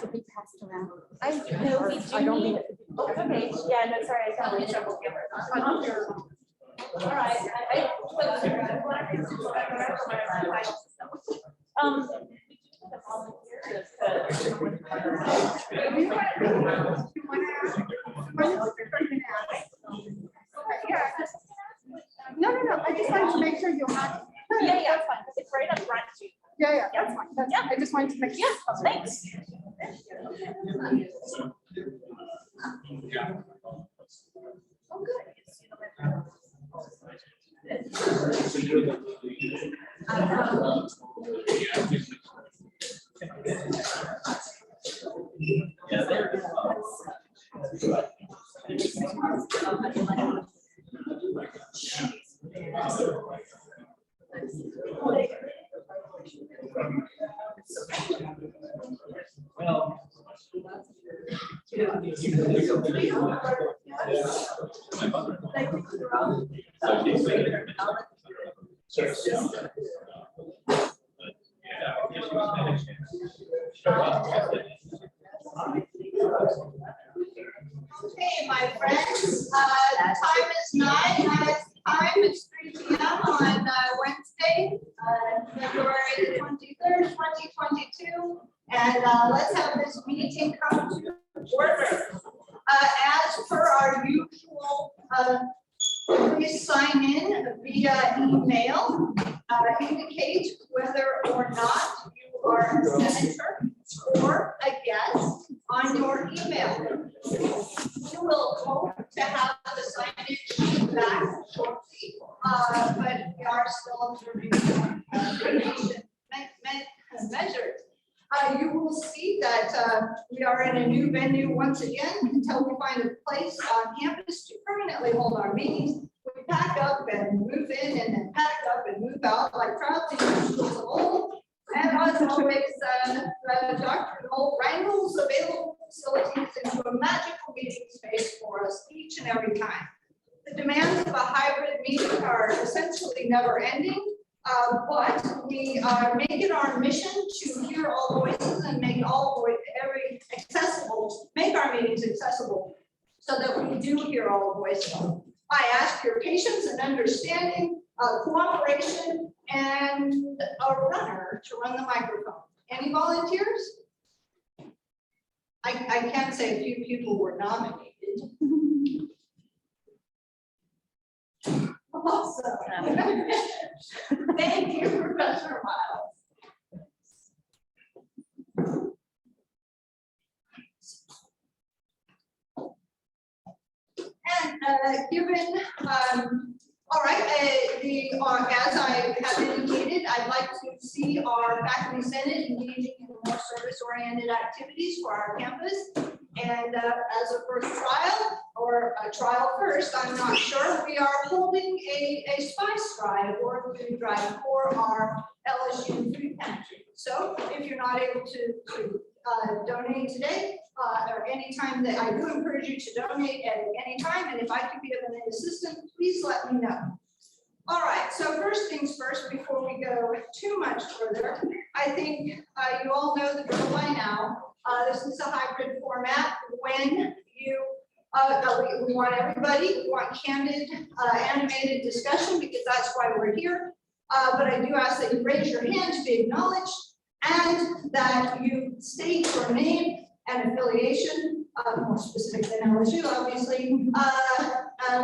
To be passed around. I know we do. Need, oh, okay. Yeah, no, sorry. I thought we had double camera. All right. No. I just wanted to make sure you had. Yeah, that's fine. It's right up front too. Yeah, that's fine. I just wanted to make sure. Yeah, thanks. Oh, good. Okay, my friends, the time is 9. It's 3 p.m. on Wednesday, February 23rd, 2022. And let's have this meeting come to order. As per our usual, please sign in via email. Indicate whether or not you are a senator or a guest on your email. You will hope to have the signage back shortly, but we are still observing measures. You will see that we are in a new venue once again until we find a place on campus to permanently hold our meetings. We pack up and move in and then pack up and move out like traveling schools of old. And as always, Dr. Noel wrangles available facilities into a magical meeting space for us each and every time. The demands of a hybrid meeting are essentially never ending. But we make it our mission to hear all voices and make make our meetings accessible so that we do hear all voices. I ask your patience and understanding, cooperation, and a runner to run the microphone. Any volunteers? I can say a few people were nominated. Awesome. Thank you, Professor Miles. And given, all right, as I have indicated, I'd like to see our faculty senate engaging in more service-oriented activities for our campus. And as a first trial, or a trial first, I'm not sure, we are holding a spice drive or food drive for our LSU food pantry. So if you're not able to donate today, or anytime, that I do encourage you to donate at any time, and if I can be of any assistance, please let me know. All right, so first things first, before we go too much further, I think you all know the drill by now. This is a hybrid format. When you, we want everybody, we want candid, animated discussion, because that's why we're here. But I do ask that you raise your hand to be acknowledged, and that you state your name and affiliation, more specific than LSU, obviously,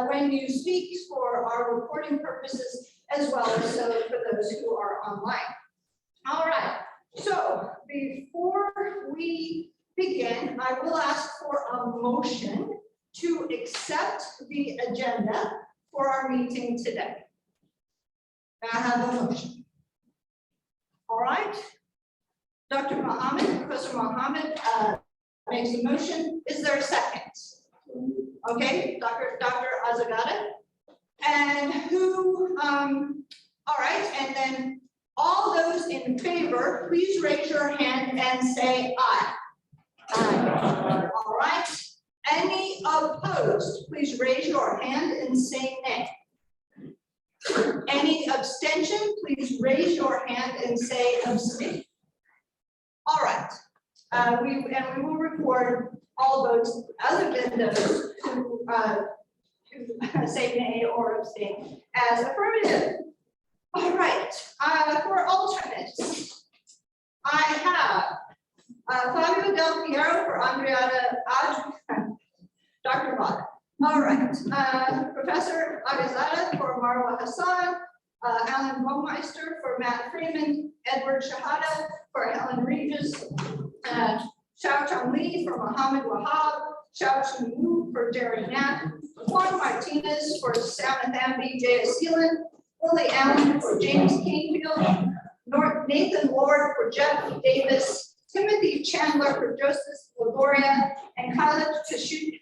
when you speak for our recording purposes, as well as so for those who are online. All right, so before we begin, I will ask for a motion to accept the agenda for our meeting today. May I have a motion? All right. Dr. Muhammad, Professor Muhammad makes a motion. Is there a second? Okay, Dr. Azagada. And who, all right, and then all those in favor, please raise your hand and say aye. Aye. All right. Any opposed, please raise your hand and say nay. Any abstention, please raise your hand and say abstain. All right. We will record all votes other than those who say nay or abstain as affirmative. All right. For alternates, I have Fabio Del Piero for Andrea, Dr. Vada. All right. Professor Agazada for Marwa Hassan, Alan Baumeister for Matt Freeman, Edward Shahada for Helen Regis, Xiao Chang Li for Mohammed Wahab, Xiao Chun Wu for Jerry Knapp, Juan Martinez for Sam Thambi, J.S. Seelan, Lily Allen for James Kingfield, Nathan Ward for Jeff Davis, Timothy Chandler for Joseph Lagoria, and Khaled Kashush.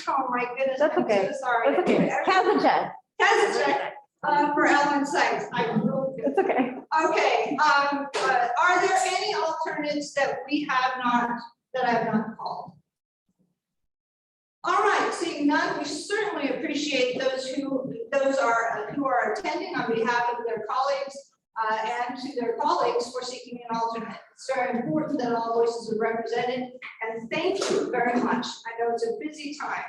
Oh my goodness, That's okay. I'm so sorry. That's okay. Kazanchet. Kazanchet for Ellen Sykes. I really do. It's okay. Okay. Are there any alternates that I have not called? All right, seeing none, we certainly appreciate those who are attending on behalf of their colleagues and to their colleagues for seeking an alternate. It's very important that all voices are represented, and thank you very much. I know it's a busy time.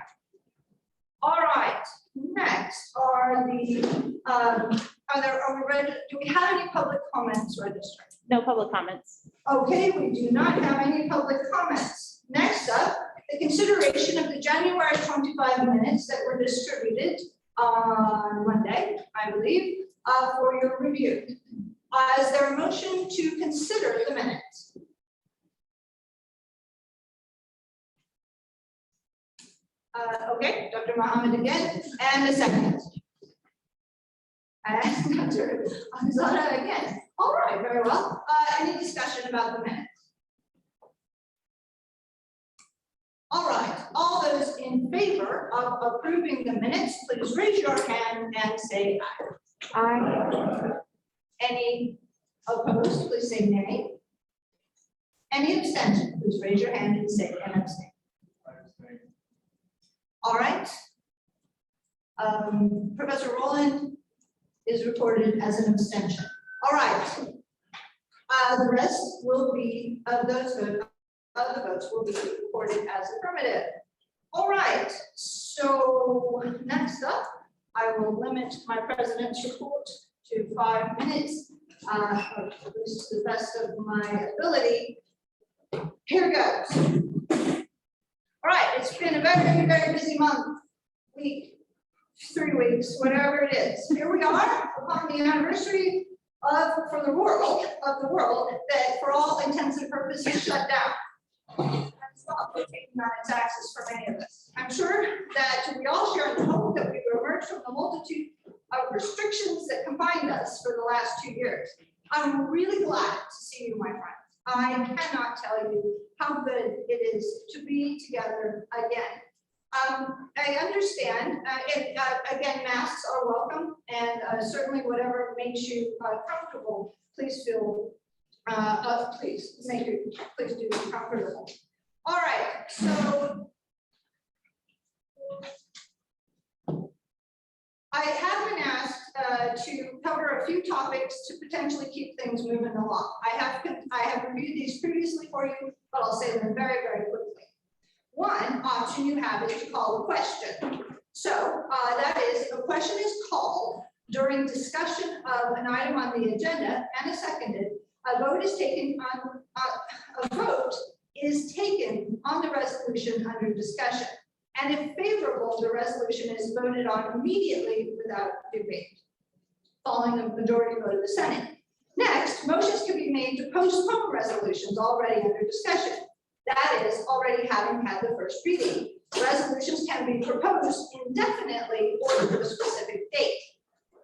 All right, next are the are we ready? Do we have any public comments registered? No public comments. Okay, we do not have any public comments. Next up, the consideration of the January 25 minutes that were distributed on Monday, I believe, for your review. Is there a motion to consider the minutes? Okay, Dr. Mohammed again, and a second. And Dr. Azada again. All right, very well. Any discussion about the minutes? All right, all those in favor of approving the minutes, please raise your hand and say aye. Aye. Any opposed, please say nay. Any abstention, please raise your hand and say and abstain. All right. Professor Rowland is reported as an abstention. All right. The rest will be of those votes. Other votes will be recorded as affirmative. All right, so next up, I will limit my president's report to 5 minutes, at least to the best of my ability. Here goes. All right, it's been a very, very busy month, week, 3 weeks, whatever it is. Here we are upon the anniversary of the world that for all intents and purposes shut down. And stop taking on its axis for many of us. I'm sure that we all share in the hope that we will emerge from the multitude of restrictions that confined us for the last 2 years. I'm really glad to see you, my friends. I cannot tell you how good it is to be together again. I understand, again, masks are welcome, and certainly whatever makes you comfortable, please feel please do be comfortable. All right, so I have been asked to cover a few topics to potentially keep things moving along. I have reviewed these previously for you, but I'll say them very, very quickly. One option you have is to call a question. So that is, if a question is called during discussion of an item on the agenda and is seconded, a vote is taken on the resolution under discussion. And if favorable, the resolution is voted on immediately without debate, following a majority vote of the Senate. Next, motions can be made to postpone resolutions already under discussion. That is, already having had the first reading. Resolutions can be proposed indefinitely or to a specific date.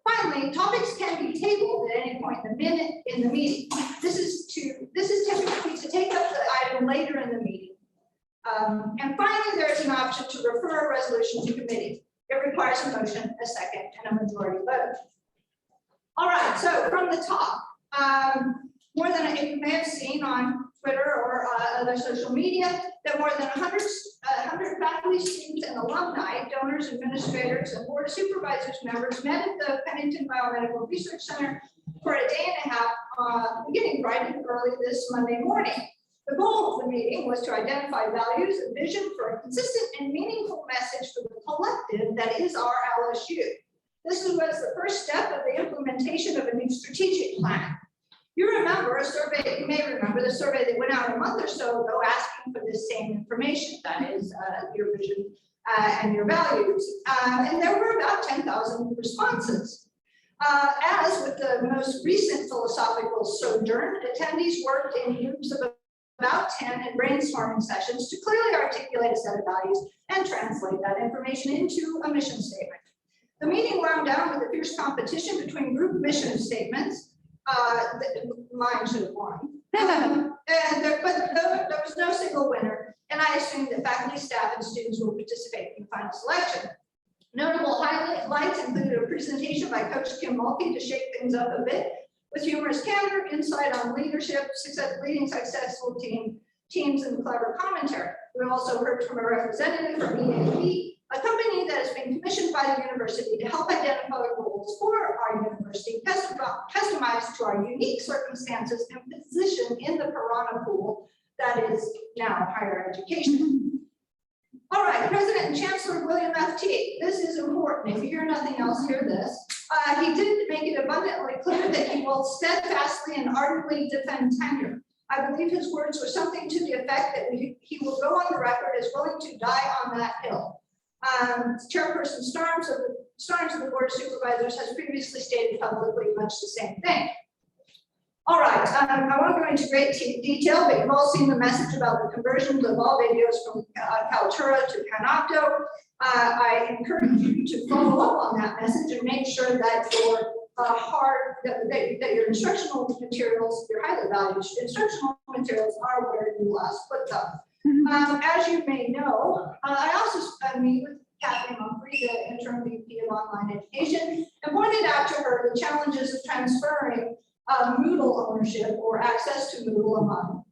Finally, topics can be tabled at any point in the meeting. This is typically to take up the item later in the meeting. And finally, there is an option to refer a resolution to committee. It requires a motion, a second, and a majority vote. All right, so from the top, more than you may have seen on Twitter or other social media, that more than 100 faculty, students, and alumni, donors, administrators, and board of supervisors members met at the Pennington Biomedical Research Center for a day and a half, beginning bright and early this Monday morning. The goal of the meeting was to identify values and vision for a consistent and meaningful message for the collective that is our LSU. This was the first step of the implementation of a new strategic plan. You remember a survey, you may remember the survey that went out a month or so ago asking for this same information, that is your vision and your values. And there were about 10,000 responses. As with the most recent philosophical sojourn, attendees worked in groups of about 10 in brainstorming sessions to clearly articulate a set of values and translate that information into a mission statement. The meeting wound down with a fierce competition between group mission statements. Mine should have won. But there was no single winner, and I assume that faculty, staff, and students will participate in the final selection. Notable highlights included a presentation by Coach Kim Mulkey to shake things up a bit, with humorous candor, insight on leadership, leading successful teams, and clever commentary. We also heard from a representative from EAP, a company that has been commissioned by the university to help identify goals for our university, customized to our unique circumstances and position in the piranha pool that is now higher education. All right, President and Chancellor William F. Teague, this is important. If you hear nothing else, hear this. He did make it abundantly clear that he will steadfastly and ardently defend tenure. I believe his words were something to the effect that he will go on the record as willing to die on that hill. Chairperson Starnes of the Board of Supervisors has previously stated publicly much the same thing. All right, I won't go into great detail, but you've all seen the message about the conversions of all videos from Kaltura to Panopto. I encourage you to follow up on that message and make sure that your that your instructional materials, your highly valued instructional materials, are where you last put them. As you may know, I also meet with Kathleen Humphrey, the interim VP of Online Education, and pointed out to her the challenges of transferring Moodle ownership or access to Moodle among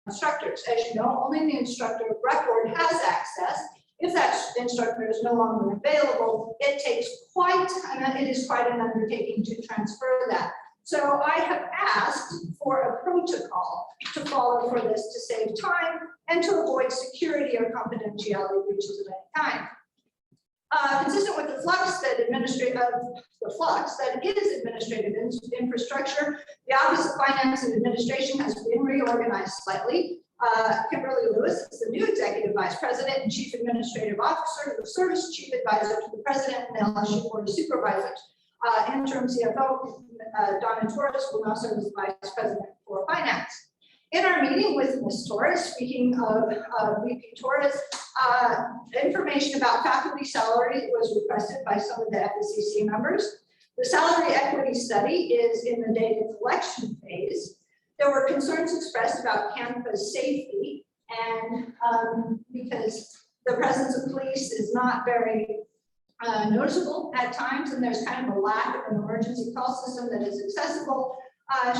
instructors. As you know, only the instructor of record has access. If that instructor is no longer available, it is quite an undertaking to transfer that. So I have asked for a protocol to follow for this to save time and to avoid security or confidentiality breaches of any kind. Consistent with the flux that is administrative infrastructure, the Office of Finance and Administration has been reorganized slightly. Kimberly Lewis is the new Executive Vice President and Chief Administrative Officer, the Service Chief Advisor to the President and LSU Board of Supervisors. Interim CFO Donna Torres will now serve as Vice President for Finance. In our meeting with Ms. Torres, speaking of VP Torres, information about faculty salary was requested by some of the FSCC members. The salary equity study is in the data collection phase. There were concerns expressed about campus safety, and because the presence of police is not very noticeable at times, and there's kind of a lack of an emergency call system that is accessible.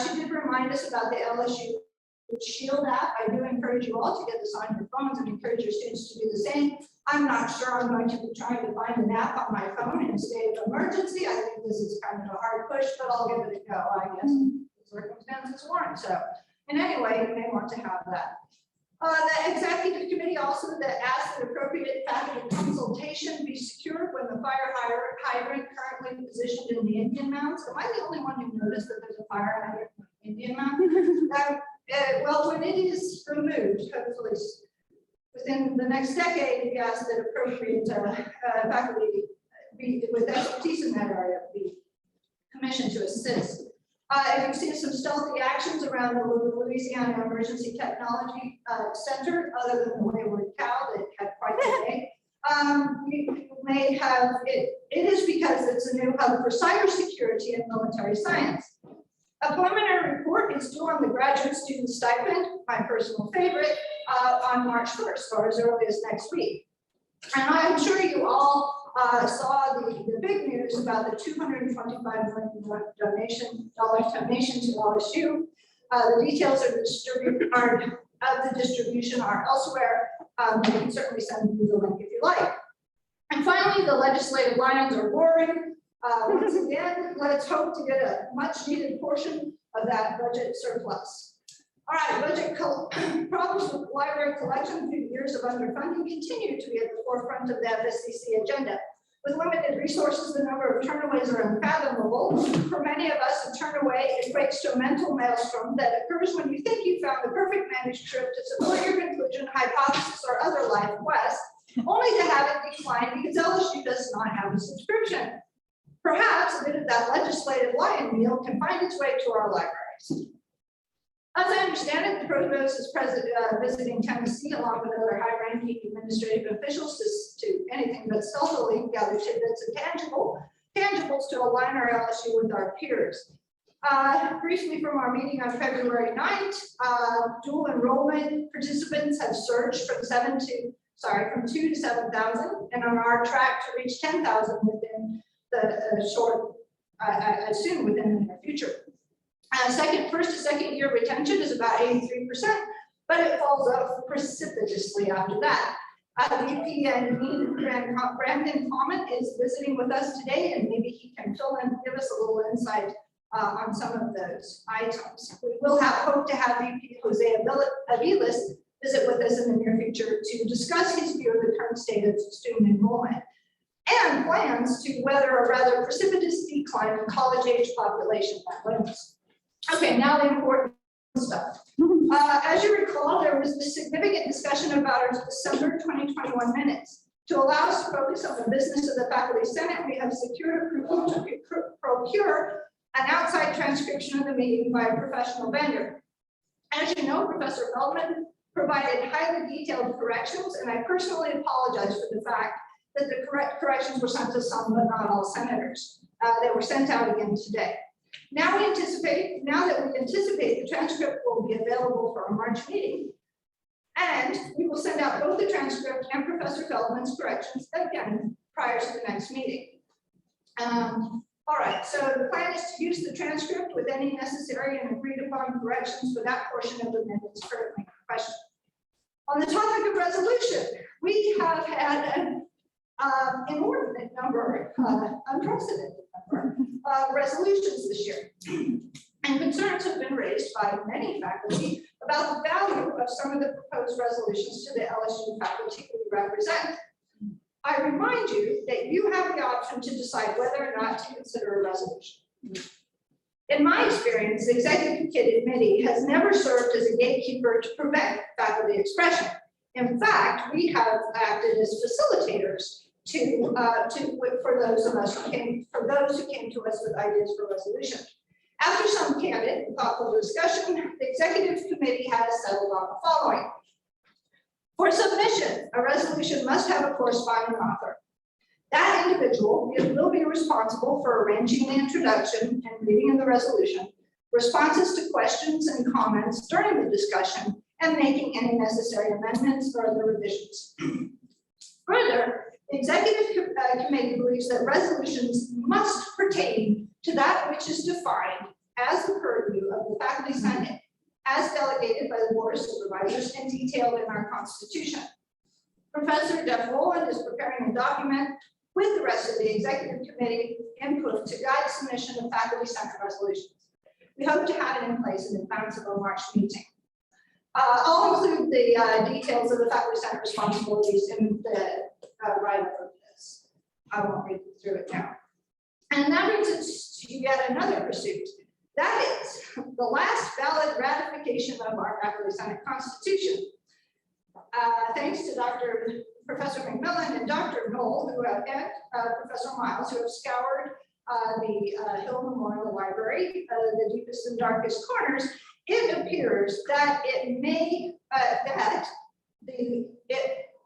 She did remind us about the LSU Shield app. I do encourage you all to get this on your phones and encourage your students to do the same. I'm not sure I'm going to be trying to find an app on my phone in a state of emergency. I think this is kind of a hard push, but I'll give it a go, I guess. Circumstances warrant so. And anyway, you may want to have that. The executive committee also asked that appropriate faculty consultation be secured when the fire hydrant currently positioned in the Indian Mounds. Am I the only one who noticed that there's a fire hydrant in Indian Mound? Well, when it is removed, hopefully within the next decade, we ask that appropriate faculty with expertise in that area be commissioned to assist. You've seen some stealthy actions around the Louisiana Emergency Technology Center, other than the wayward cow that had quite the day. You may have, it is because it's a new hub for cybersecurity and military science. A preliminary report is due on the graduate student stipend, my personal favorite, on March 1st, or as early as next week. And I'm sure you all saw the big news about the $225 million donation to LSU. The details of the distribution are elsewhere. You can certainly send me the link if you like. And finally, the legislative lions are roaring. Once again, let's hope to get a much needed portion of that budget surplus. All right, budget problems with library collection through years of underfunding continue to be at the forefront of the FSCC agenda. With limited resources, the number of turnaways are unfathomable. For many of us, a turnaway equates to a mental maelstrom that occurs when you think you found the perfect manuscript to support your conclusion, hypothesis, or other life quest, only to have it decline because LSU does not have a subscription. Perhaps a bit of that legislative lion meal can find its way to our libraries. As I understand it, the provost is visiting Tennessee along with other high-ranking administrative officials to anything but stealthily gather tidbits and tangibles to align our LSU with our peers. Briefly from our meeting on February 9th, dual enrollment participants have surged from 2 to 7,000 and are on our track to reach 10,000 within the short, I assume within the near future. First to second year retention is about 83%, but it falls off precipitously after that. VP and Brandon Common is visiting with us today, and maybe he can fill in, give us a little insight on some of those items. We will hope to have VP Jose Aviles visit with us in the near future to discuss his view of the current state of student enrollment and plans to weather a rather precipitous decline in college-age population that limits. Okay, now the important stuff. As you recall, there was this significant discussion about our December 2021 minutes. To allow us to focus on the business of the Faculty Senate, we have secured approval to procure an outside transcription of the meeting by a professional vendor. As you know, Professor Feldman provided highly detailed corrections, and I personally apologize for the fact that the correct corrections were sent to some but not all senators. They were sent out again today. Now that we anticipate the transcript will be available for our March meeting, and we will send out both the transcript and Professor Feldman's corrections again prior to the next meeting. All right, so the plan is to use the transcript with any necessary and agreed upon corrections for that portion of the minutes currently in question. On the topic of resolution, we have had an inordinate number, unprecedented number of resolutions this year. And concerns have been raised by many faculty about the value of some of the proposed resolutions to the LSU faculty we represent. I remind you that you have the option to decide whether or not to consider a resolution. In my experience, the executive committee has never served as a gatekeeper to prevent faculty expression. In fact, we have acted as facilitators for those who came to us with ideas for resolution. After some candid and thoughtful discussion, the executive committee has settled on the following. For submission, a resolution must have a corresponding author. That individual will be responsible for arranging the introduction and reading of the resolution, responses to questions and comments during the discussion, and making any necessary amendments or other revisions. Further, the executive committee believes that resolutions must pertain to that which is defined as the purview of the Faculty Senate, as delegated by the Board of Supervisors and detailed in our Constitution. Professor Jeff Rowland is preparing a document with the rest of the executive committee input to guide submission of Faculty Senate resolutions. We hope to have it in place in advance of our March meeting. I'll include the details of the Faculty Senate responsibilities in the write-up of this. I won't read through it now. And that brings us to yet another pursuit. That is the last valid ratification of our Faculty Senate Constitution. Thanks to Professor McMillan and Dr. Knoll, and Professor Miles, who have scoured the Hill Memorial Library, the deepest and darkest corners, it appears that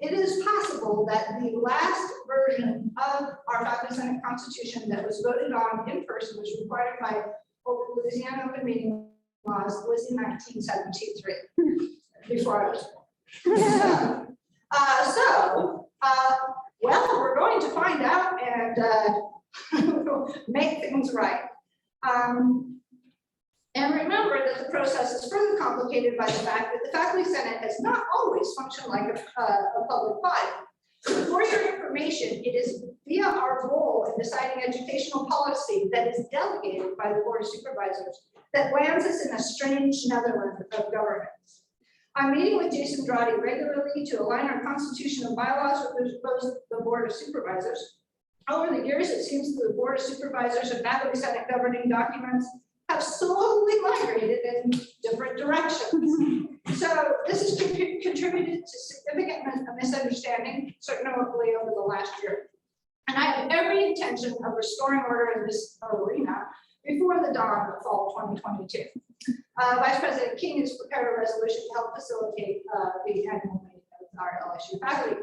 it is possible that the last version of our Faculty Senate Constitution that was voted on in person, was required by Louisiana open meeting laws, was in 1973, before I was born. Well, we're going to find out and make things right. And remember that the process is further complicated by the fact that the Faculty Senate has not always functioned like a public body. For your information, it is via our role in deciding educational policy that is delegated by the Board of Supervisors that lands us in a strange netherland of governance. I'm meeting with Jason Dradi regularly to align our constitution and bylaws with the Board of Supervisors. Over the years, it seems that the Board of Supervisors and Faculty Senate governing documents have slowly migrated in different directions. So this has contributed to significant misunderstanding, certainly over the last year. And I have every intention of restoring order in this arena before the dawn of fall 2022. Vice President King has prepared a resolution to help facilitate the annual meeting of our LSU faculty.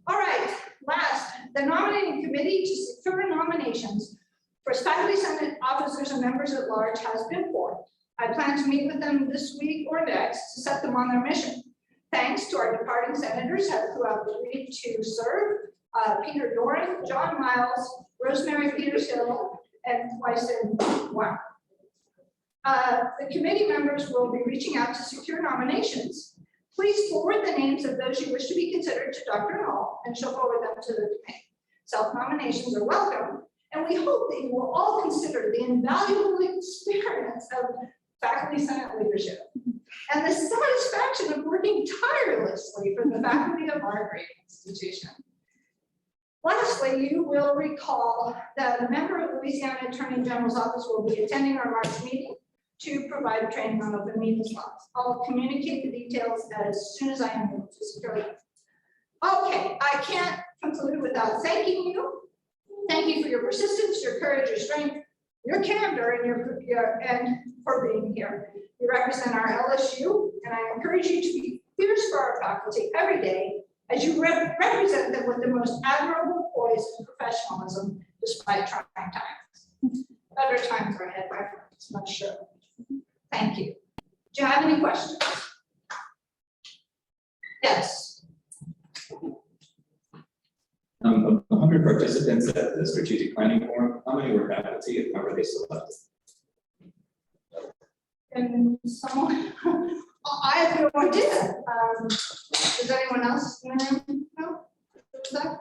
All right, last, the nominating committee to secure nominations for Faculty Senate officers and members at large has been formed. I plan to meet with them this week or next to set them on their mission. Thanks to our departing senators who have agreed to serve, Peter Doran, John Miles, Rosemary Peters Hill, and Wyson Wow. The committee members will be reaching out to secure nominations. Please forward the names of those you wish to be considered to Dr. Hall, and she'll forward them to the committee. Self-nominations are welcome, and we hope that you will all consider the invaluable experience of Faculty Senate leadership and the satisfaction of working tirelessly for the faculty of our great institution. Lastly, you will recall that a member of the Louisiana Attorney General's office will be attending our March meeting to provide training on open meetings laws. I'll communicate the details as soon as I am able to secure them. Okay, I can't conclude without thanking you. Thank you for your persistence, your courage, your strength, your candor, and for being here. You represent our LSU, and I encourage you to be fierce for our faculty every day as you represent them with the most admirable poise and professionalism despite trying times. Better times are ahead, my friends, I'm sure. Thank you. Do you have any questions? Yes. Of 100 participants at the strategic planning forum, how many were faculty and how were they selected? And someone, I have no idea. Does anyone else in the room know? Who's that?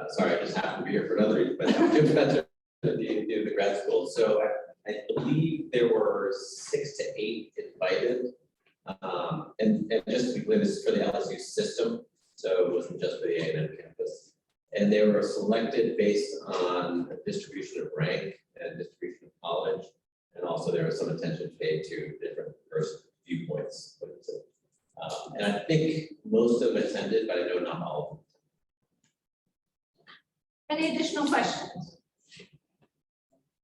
Sorry, I just happened to be here for another reason, but I'm Jim Spencer at the grad school. So I believe there were 6 to 8 invited. And just to be clear, this is for the LSU system, so it wasn't just for the A&M campus. And they were selected based on distribution of rank and distribution of college. And also there was some attention paid to different person viewpoints. And I think most of them attended, but I know not all of them. Any additional questions?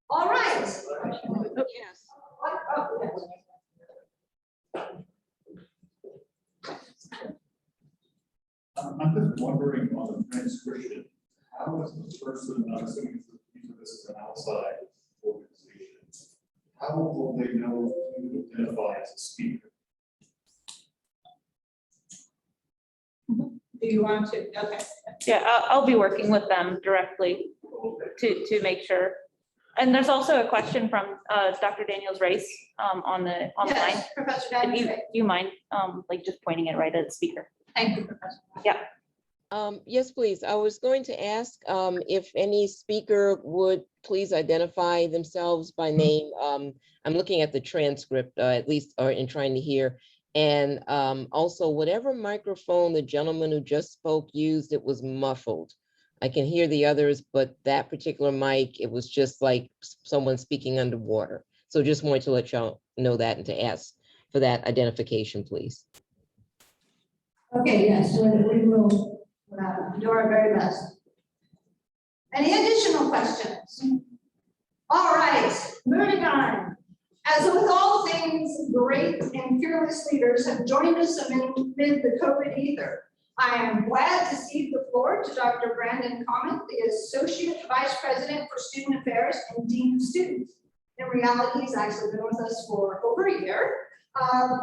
All right. Yes. Oh, yes. I'm just wondering on the transcription, how is the person, I'm assuming this is an outside organization, how will they know who to identify as a speaker? Do you want to? Okay. Yeah, I'll be working with them directly to make sure. And there's also a question from Dr. Daniels Rice on the online. Yes, Professor Daniels. Do you mind like just pointing it right at the speaker? Thank you, Professor. Yeah. Yes, please. I was going to ask if any speaker would please identify themselves by name. I'm looking at the transcript, at least, or in trying to hear. And also, whatever microphone the gentleman who just spoke used, it was muffled. I can hear the others, but that particular mic, it was just like someone speaking underwater. So just wanted to let y'all know that and to ask for that identification, please. Okay, yes, we will do our very best. Any additional questions? All right, moving on. As with all things, great and fearless leaders have joined us amid the COVID ether. I am glad to cede the floor to Dr. Brandon Comment, the Associate Vice President for Student Affairs and Dean of Students. In reality, he's actually been with us for over a year. And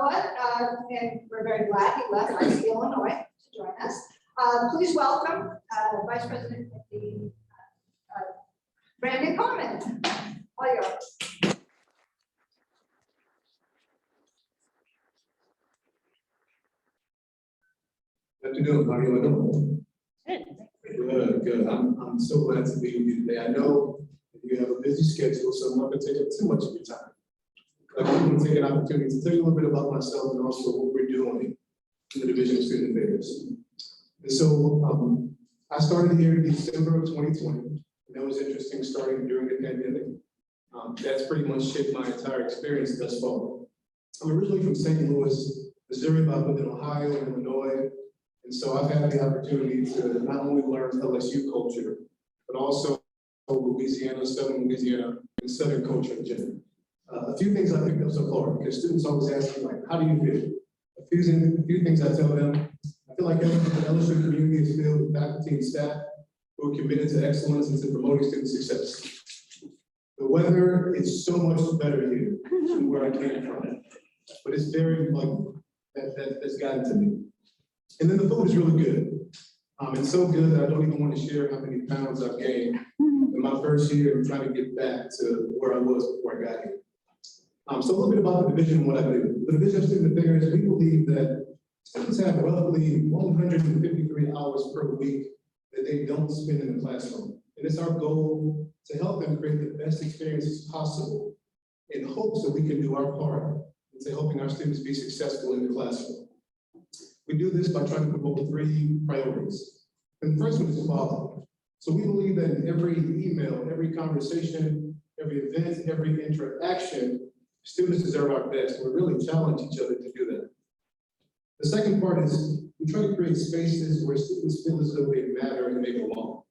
we're very glad he left Lansing, Illinois to join us. Please welcome Vice President Brandon Coleman. All yours. Good afternoon, how are you doing? Good. I'm so glad to be with you today. I know you have a busy schedule, so I'm not gonna take up too much of your time. I want to take an opportunity to tell you a little bit about myself and also what we're doing in the Division of Student Affairs. And so I started here in December of 2020, and that was interesting starting during the pandemic. That's pretty much shaped my entire experience thus far. I'm originally from St. Louis, Missouri, but I lived in Ohio and Illinois. And so I've had the opportunity to not only learn LSU culture, but also Louisiana, Southern Louisiana, and Southern culture in general. A few things I picked up so far, because students always ask me, like, how do you feel? A few things I tell them. I feel like the LSU community is filled with faculty and staff who are committed to excellence and to promoting student success. The weather is so much better here than where I came from, but it's very like that's gotten to me. And then the food is really good. It's so good that I don't even want to share how many pounds I've gained in my first year of trying to get back to where I was before I got here. So a little bit about the division and what I do. The Division of Student Affairs, we believe that students have roughly 153 hours per week that they don't spend in the classroom. And it's our goal to help them create the best experiences possible in hopes that we can do our part into helping our students be successful in the classroom. We do this by trying to promote 3 priorities. And the first one is quality. So we believe that in every email, every conversation, every event, every interaction, students deserve our best. We really challenge each other to do that. The second part is we try to create spaces where students feel as though they matter and they belong.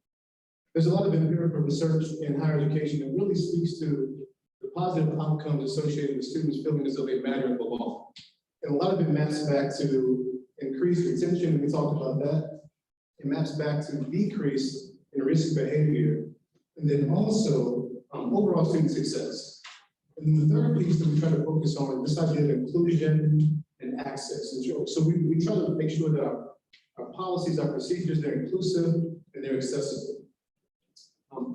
There's a lot of empirical research in higher education that really speaks to the positive outcomes associated with students feeling as though they matter and belong. And a lot of it maps back to increased retention, we talked about that. It maps back to decrease in risky behavior, and then also overall student success. And then the third piece that we try to focus on is this idea of inclusion and access. So we try to make sure that our policies, our procedures, they're inclusive and they're accessible.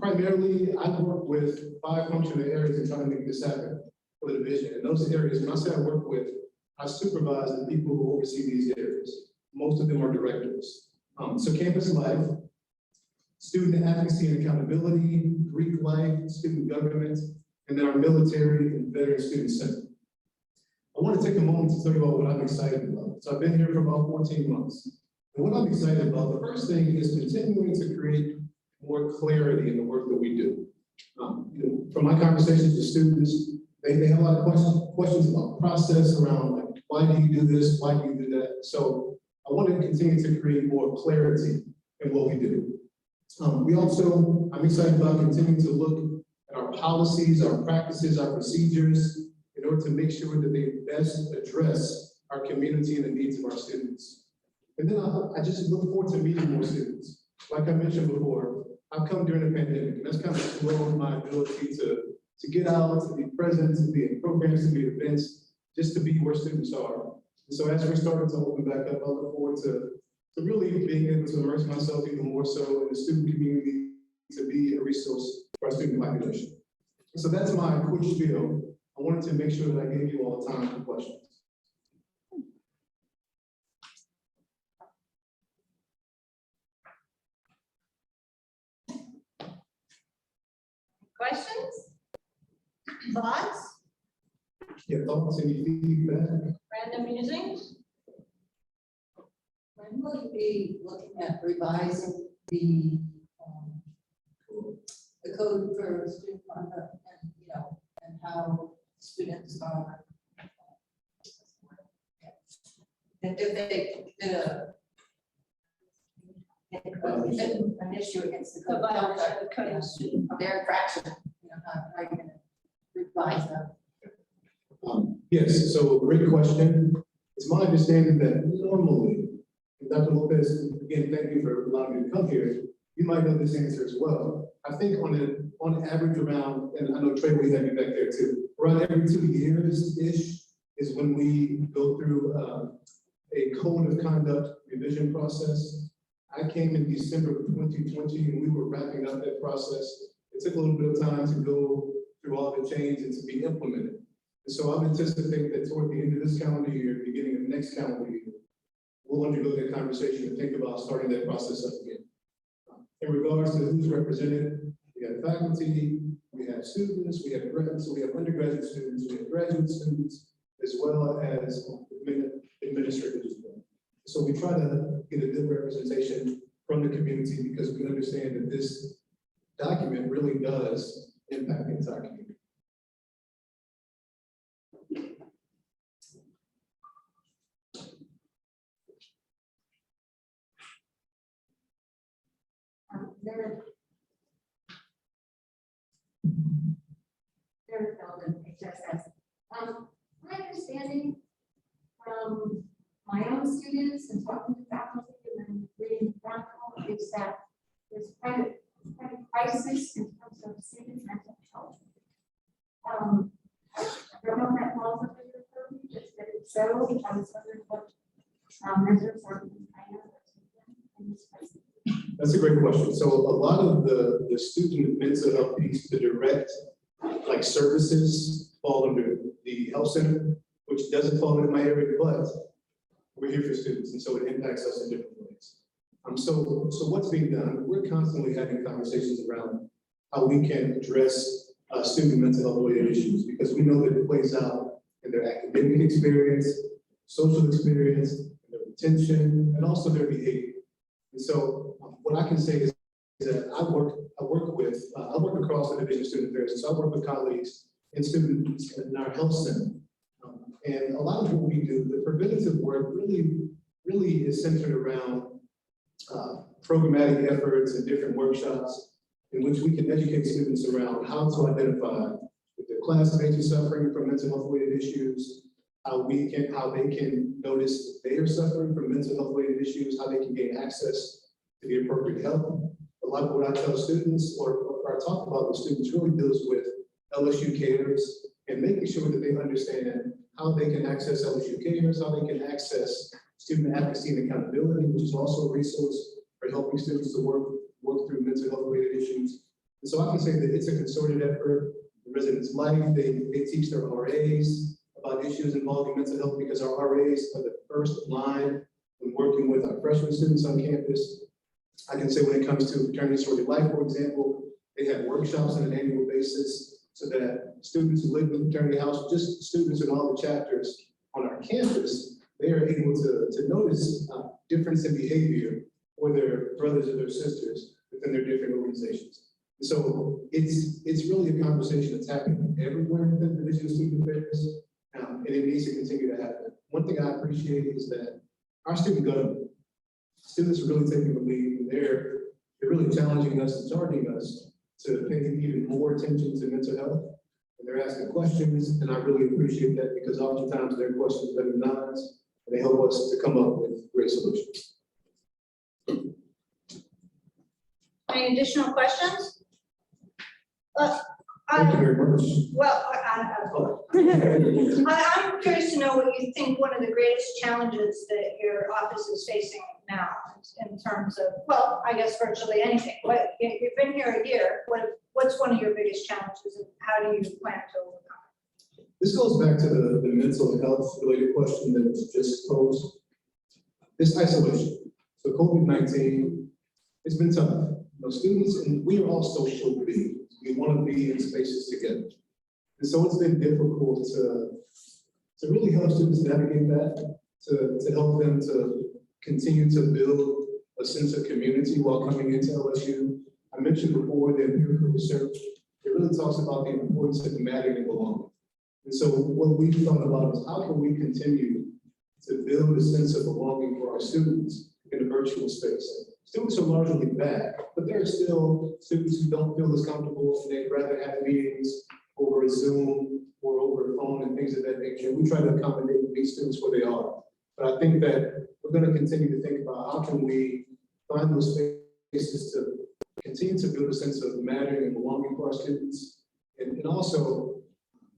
Primarily, I work with 5 functional areas in trying to make this happen for the division. And those areas, when I say I work with, I supervise the people who oversee these areas. Most of them are directors. So campus life, student advocacy and accountability, Greek life, student government, and then our military and veteran student center. I want to take a moment to tell you about what I'm excited about. So I've been here for about 14 months. And what I'm excited about, the first thing is continuing to create more clarity in the work that we do. From my conversations with students, they have a lot of questions about process around, like, why do you do this? Why do you do that? So I want to continue to create more clarity in what we do. I'm excited about continuing to look at our policies, our practices, our procedures, in order to make sure that they best address our community and the needs of our students. And then I just look forward to meeting more students. Like I mentioned before, I've come during the pandemic, and that's kind of slowed my ability to get out, to be present, to be in programs, to be at events, just to be where students are. And so as we're starting to open back up, I look forward to really being able to immerse myself even more so in the student community, to be a resource for our student population. And so that's my quick spiel. I wanted to make sure that I gave you all the time for questions. Questions? Thoughts? Yeah, thoughts, any feedback? Random musings? When will you be looking at revising the code for student conduct and, and how students are, and if they did an issue against the code of conduct, their infraction, how are you going to revise them? Yes, so great question. It's my understanding that normally, and Dr. Lopez, again, thank you for allowing me to come here. You might know this answer as well. I think on average around, and I know Trey, we have you back there too, around every 2 years-ish, is when we go through a code of conduct revision process. I came in December of 2020 and we were wrapping up that process. It took a little bit of time to go through all the changes and to be implemented. And so I'm anticipating that toward the end of this calendar year, beginning of next calendar year, we'll undergo that conversation and think about starting that process up again. In regards to who's represented, we have faculty, we have students, we have graduates, so we have undergraduate students, we have graduate students, as well as administrators as well. So we try to get a good representation from the community because we understand that this document really does impact the entire community. Very relevant, HSS. My understanding from my own students and talking to faculty and then reading the chronicle is that there's quite a crisis in terms of student mental health. I don't know if that falls under your purview, just that it's so, I was wondering what measures are being planned in this crisis. That's a great question. So a lot of the student mental health piece, the direct like services fall under the health center, which doesn't fall into my area, but we're here for students, and so it impacts us in different ways. So what's being done? We're constantly having conversations around how we can address student mental health related issues, because we know that it plays out in their academic experience, social experience, their retention, and also their behavior. And so what I can say is that I work across the Division of Student Affairs, and so I work with colleagues and students in our health center. And a lot of what we do, the preventative work really is centered around programmatic efforts and different workshops in which we can educate students around how to identify if their classmates are suffering from mental health related issues, how they can notice if they are suffering from mental health related issues, how they can gain access to the appropriate help. A lot of what I tell students or I talk about with students really deals with LSU Cares and making sure that they understand how they can access LSU Cares, how they can access student advocacy and accountability, which is also a resource for helping students to work through mental health related issues. And so I can say that it's a concerted effort. The Residents Life, they teach their RAs about issues involving mental health because our RAs are the first line when working with our freshman students on campus. I can say when it comes to fraternity sorority life, for example, they have workshops on an annual basis so that students who live in the fraternity house, just students in all the chapters on our campus, they are able to notice difference in behavior for their brothers or their sisters within their different organizations. So it's really a conversation that's happening everywhere within the Division of Student Affairs, and it needs to continue to happen. One thing I appreciate is that our student government, students are really taking the lead, and they're really challenging us and charging us to pay even more attention to mental health. And they're asking questions, and I really appreciate that because oftentimes their questions are better than ours, and they help us to come up with great solutions. Any additional questions? Thank you very much. Well, I'm curious to know what you think one of the greatest challenges that your office is facing now in terms of, well, I guess virtually anything. What, you've been here a year. What's one of your biggest challenges and how do you plan to overcome it? This goes back to the mental health related question that was just posed. This isolation. So COVID-19, it's been tough. Students, and we are all social beings. We want to be in spaces together. And so it's been difficult to really help students navigate that, to help them to continue to build a sense of community while coming into LSU. I mentioned before the empirical research, it really talks about the importance of mattering and belonging. And so what we've thought about is how can we continue to build a sense of belonging for our students in a virtual space. Students are largely back, but there are still students who don't feel as comfortable and they'd rather have meetings over a Zoom or over a phone and things of that nature. We try to accommodate these students where they are. But I think that we're going to continue to think about how can we find those spaces to continue to build a sense of mattering and belonging for our students. And also,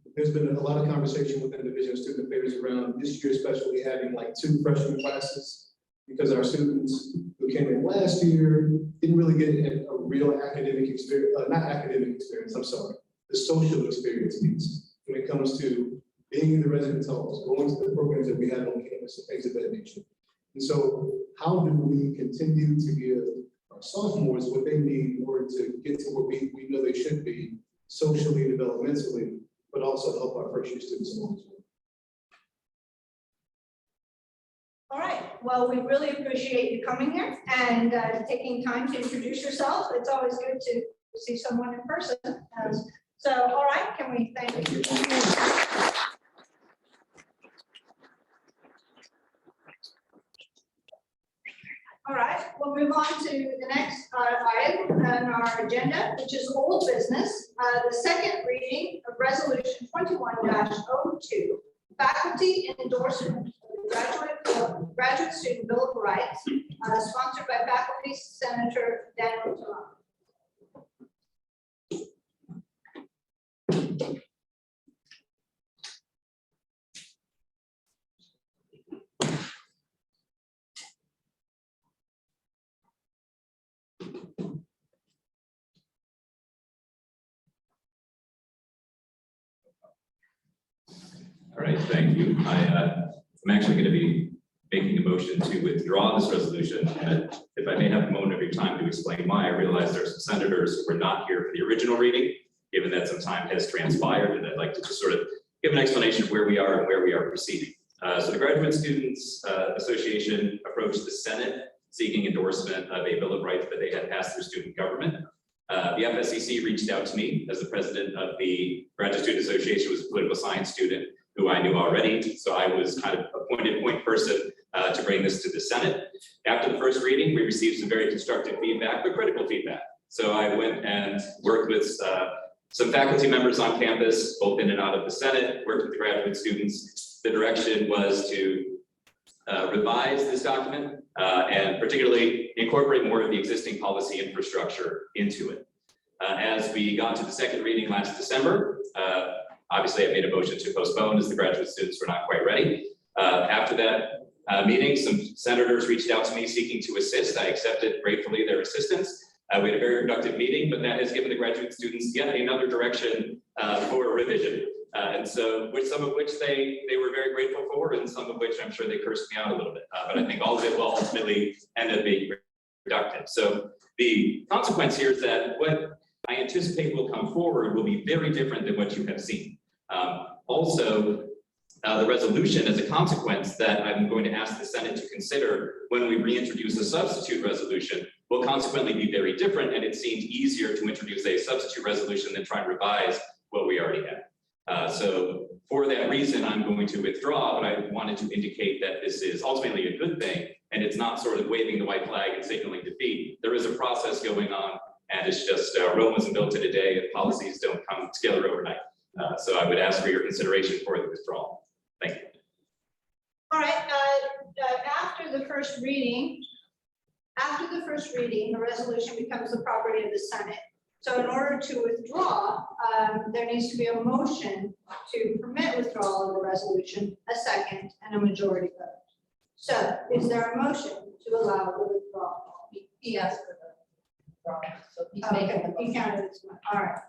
the there's been a lot of conversation within the Division of Student Affairs around this year, especially having like 2 freshman classes, because our students who came in last year didn't really get a real academic experience, not academic experience, I'm sorry, the social experience piece when it comes to being in the residence halls, going to the programs that we have on campus and things of that nature. And so how do we continue to give our sophomores what they need in order to get to where we know they should be socially and developmentally, but also help our first year students along as well? All right, well, we really appreciate you coming here and taking time to introduce yourself. It's always good to see someone in person. So, all right, can we thank you? All right, we'll move on to the next item on our agenda, which is old business. The second reading of Resolution 21-02, faculty endorsement of the graduate student Bill of Rights, sponsored by Faculty Senator Daniel Talon. All right, thank you. I'm actually going to be making a motion to withdraw this resolution. And if I may have a moment of your time to explain why, I realize there are some senators who were not here for the original reading, given that some time has transpired, and I'd like to just sort of give an explanation of where we are and where we are proceeding. So the Graduate Students Association approached the Senate seeking endorsement of a Bill of Rights that they had passed through student government. The FSCC reached out to me as the president of the Graduate Student Association, was a political science student who I knew already. So I was kind of appointed point person to bring this to the Senate. After the first reading, we received some very constructive feedback, but critical feedback. So I went and worked with some faculty members on campus, both in and out of the Senate, worked with the graduate students. The direction was to revise this document and particularly incorporate more of the existing policy infrastructure into it. As we got to the second reading last December, obviously I made a motion to postpone as the graduate students were not quite ready. After that meeting, some senators reached out to me seeking to assist. I accepted gratefully their assistance. We had a very productive meeting, but that has given the graduate students yet another direction for revision. And so, some of which they were very grateful for, and some of which I'm sure they cursed me out a little bit. But I think all of it will ultimately end up being productive. So the consequence here is that what I anticipate will come forward will be very different than what you have seen. Also, the resolution as a consequence that I'm going to ask the Senate to consider when we reintroduce a substitute resolution will consequently be very different, and it seemed easier to introduce a substitute resolution than try and revise what we already had. So for that reason, I'm going to withdraw, but I wanted to indicate that this is ultimately a good thing, and it's not sort of waving the white flag and signaling defeat. There is a process going on, and it's just Rome wasn't built in a day, and policies don't come together overnight. So I would ask for your consideration for the withdrawal. Thank you. All right, after the first reading, the resolution becomes the property of the Senate. So in order to withdraw, there needs to be a motion to permit withdrawal of the resolution, a second, and a majority vote. So is there a motion to allow the withdrawal? He asked for the withdrawal, so he's Okay, making the he motion. counted as one. All right.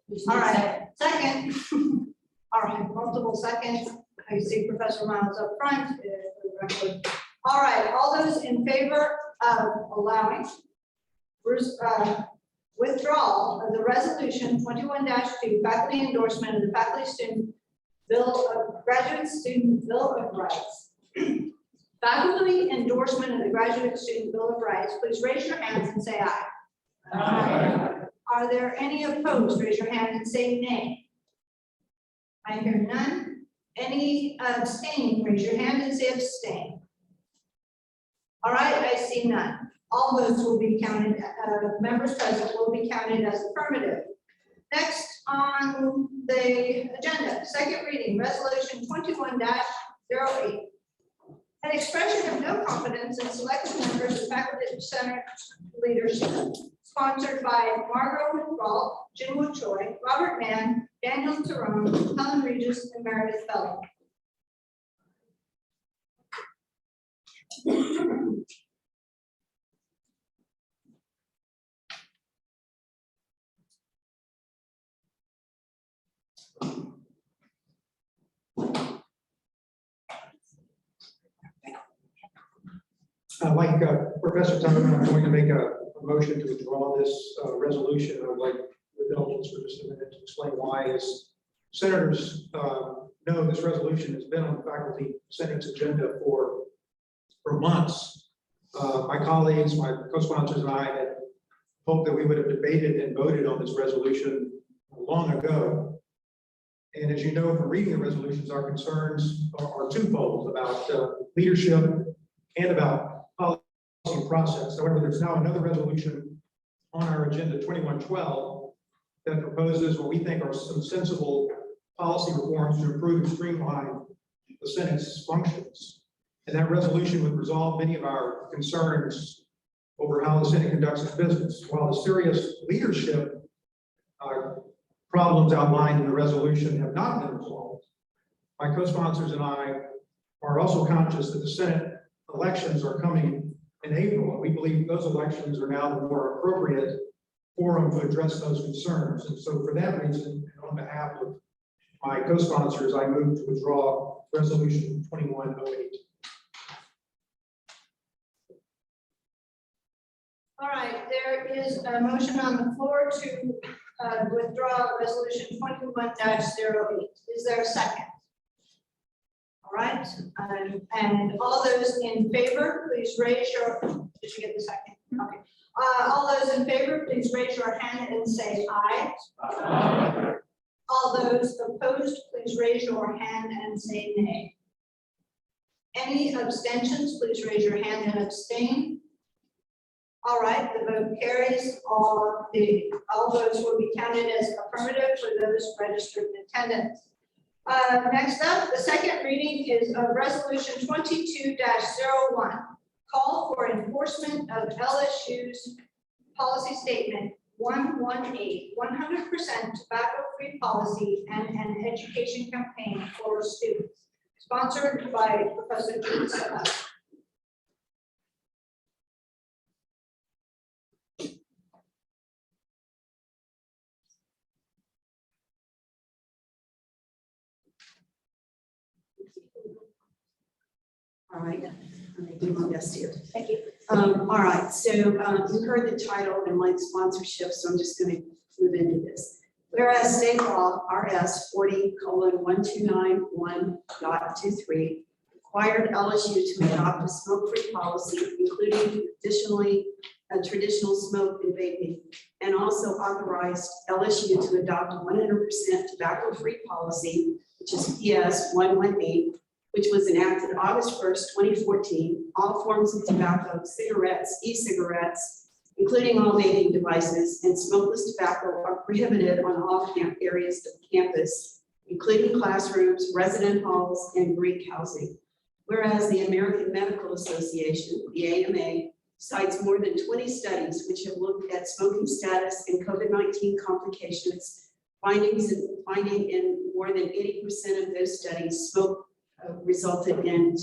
Who's All the right, second? second. All right, multiple seconds. I see Professor Miles up front. For the record. All right, all those in favor of allowing withdrawal of the resolution 21-2, faculty endorsement of the faculty student bill of graduate student bill of rights. Faculty endorsement of the graduate student bill of rights, please raise your hands and say aye. Aye. Are there any opposed? Raise your hand and say nay. I hear none. Any abstaining? Raise your hand and say abstain. All right, I see none. All votes will be counted, members present will be counted as affirmative. Next on the agenda, second reading, resolution 21-08. An expression of no confidence in selected members of faculty center leadership, sponsored by Margot Brault, Jinwoo Choi, Robert Mann, Daniel Tyrone, Helen Regis, and Meredith Belling. Like Professor Tucker, I'm going to make a motion to withdraw this resolution. I would like indulgence for just a minute to explain why. As senators know, this resolution has been on the faculty senate's agenda for months. My colleagues, my co-sponsors and I had hoped that we would have debated and voted on this resolution long ago. And as you know from reading the resolutions, our concerns are twofold about leadership and about policy process. However, there's now another resolution on our agenda, 2112, that proposes what we think are some sensible policy reforms to improve and streamline the Senate's functions. And that resolution would resolve many of our concerns over how the Senate conducts its business. While the serious leadership problems outlined in the resolution have not been resolved, my co-sponsors and I are also conscious that the Senate elections are coming in April, and we believe those elections are now the more appropriate forum to address those concerns. And so for that reason, and on behalf of my co-sponsors, I move to withdraw resolution 2108. All right, there is a motion on the floor to withdraw resolution 21-08. Is there a second? All right, and all those in favor, please raise your, did you get the second? Okay. All those in favor, please raise your hand and say aye. Aye. All those opposed, please raise your hand and say nay. Any abstentions, please raise your hand and abstain. All right, the vote carries. All votes will be counted as affirmative for those registered in attendance. Next up, the second reading is of resolution 22-01, call for enforcement of LSU's policy statement 118, 100% tobacco-free policy and an education campaign for students, sponsored by Professor Jude Sella. All right, I'm gonna do my best here. Thank you. All right, so you heard the title and my sponsorship, so I'm just going to move into this. Whereas state law RS 40:1291.23 required LSU to adopt a smoke-free policy, including additionally traditional smoke and vaping, and also authorized LSU to adopt a 100% tobacco-free policy, which is PS 118. Which was enacted August 1st, 2014, all forms of tobacco, cigarettes, e-cigarettes, including all vaping devices, and smokeless tobacco are prohibited on all areas of campus, including classrooms, resident halls, and Greek housing. Whereas the American Medical Association, the AMA, cites more than 20 studies which have looked at smoking status and COVID-19 complications, finding in more than 80% of those studies, resulted in a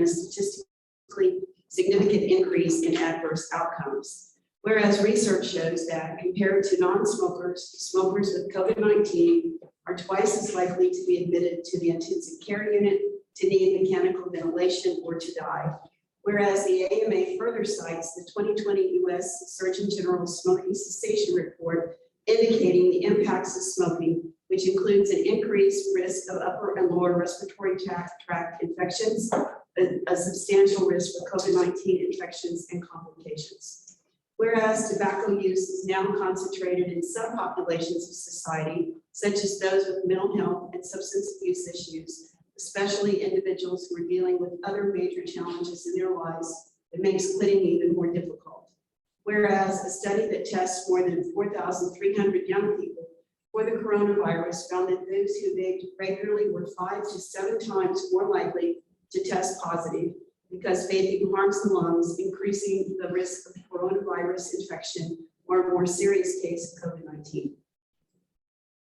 statistically significant increase in adverse outcomes. Whereas research shows that compared to non-smokers, smokers with COVID-19 are twice as likely to be admitted to the intensive care unit, to need mechanical ventilation, or to die. Whereas the AMA further cites the 2020 U.S. Surgeon General Smoking Cessation Report indicating the impacts of smoking, which includes an increased risk of upper and lower respiratory tract infections, a substantial risk for COVID-19 infections and complications. Whereas tobacco use is now concentrated in subpopulations of society, such as those with mental health and substance abuse issues, especially individuals who are dealing with other major challenges in their lives, it makes quitting even more difficult. Whereas a study that tests more than 4,300 young people for the coronavirus found that those who vaped regularly were 5 to 7 times more likely to test positive, and because vaping harms the lungs, increasing the risk of coronavirus infection or a more serious case of COVID-19.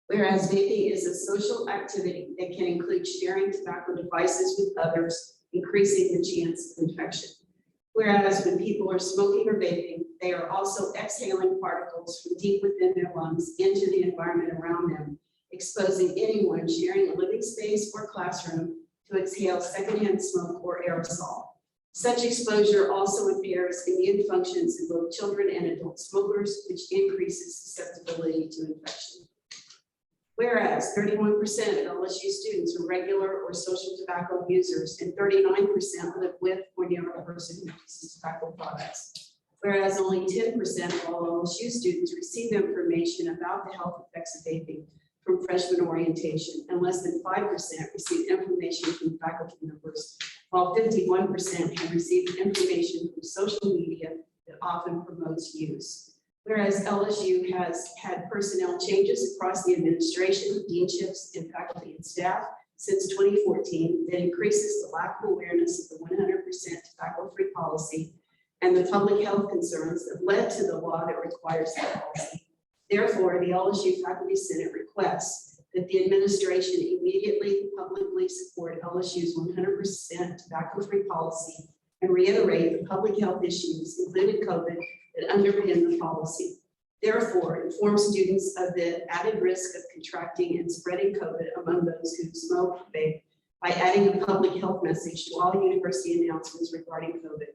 Whereas vaping is a social activity that can include sharing tobacco devices with others, increasing the chance of infection. Whereas when people are smoking or vaping, they are also exhaling particles from deep within their lungs into the environment around them, exposing anyone sharing a living space or classroom to exhale secondhand smoke or aerosol. Such exposure also impairs immune functions in both children and adult smokers, which increases susceptibility to infection. Whereas 31% of LSU students are regular or social tobacco users, and 39% live with or near a person who uses tobacco products. Whereas only 10% of all LSU students receive information about the health effects of vaping from freshman orientation, and less than 5% receive information from faculty members, while 51% have received information from social media that often promotes use. Whereas LSU has had personnel changes across the administration, deanships, and faculty and staff since 2014 that increases the lack of awareness of the 100% tobacco-free policy and the public health concerns that led to the law that requires that policy. Therefore, the LSU Faculty Senate requests that the administration immediately publicly support LSU's 100% tobacco-free policy and reiterate the public health issues, including COVID, that underpin the policy. Therefore, inform students of the added risk of contracting and spreading COVID among those who smoke or vape by adding a public health message to all university announcements regarding COVID.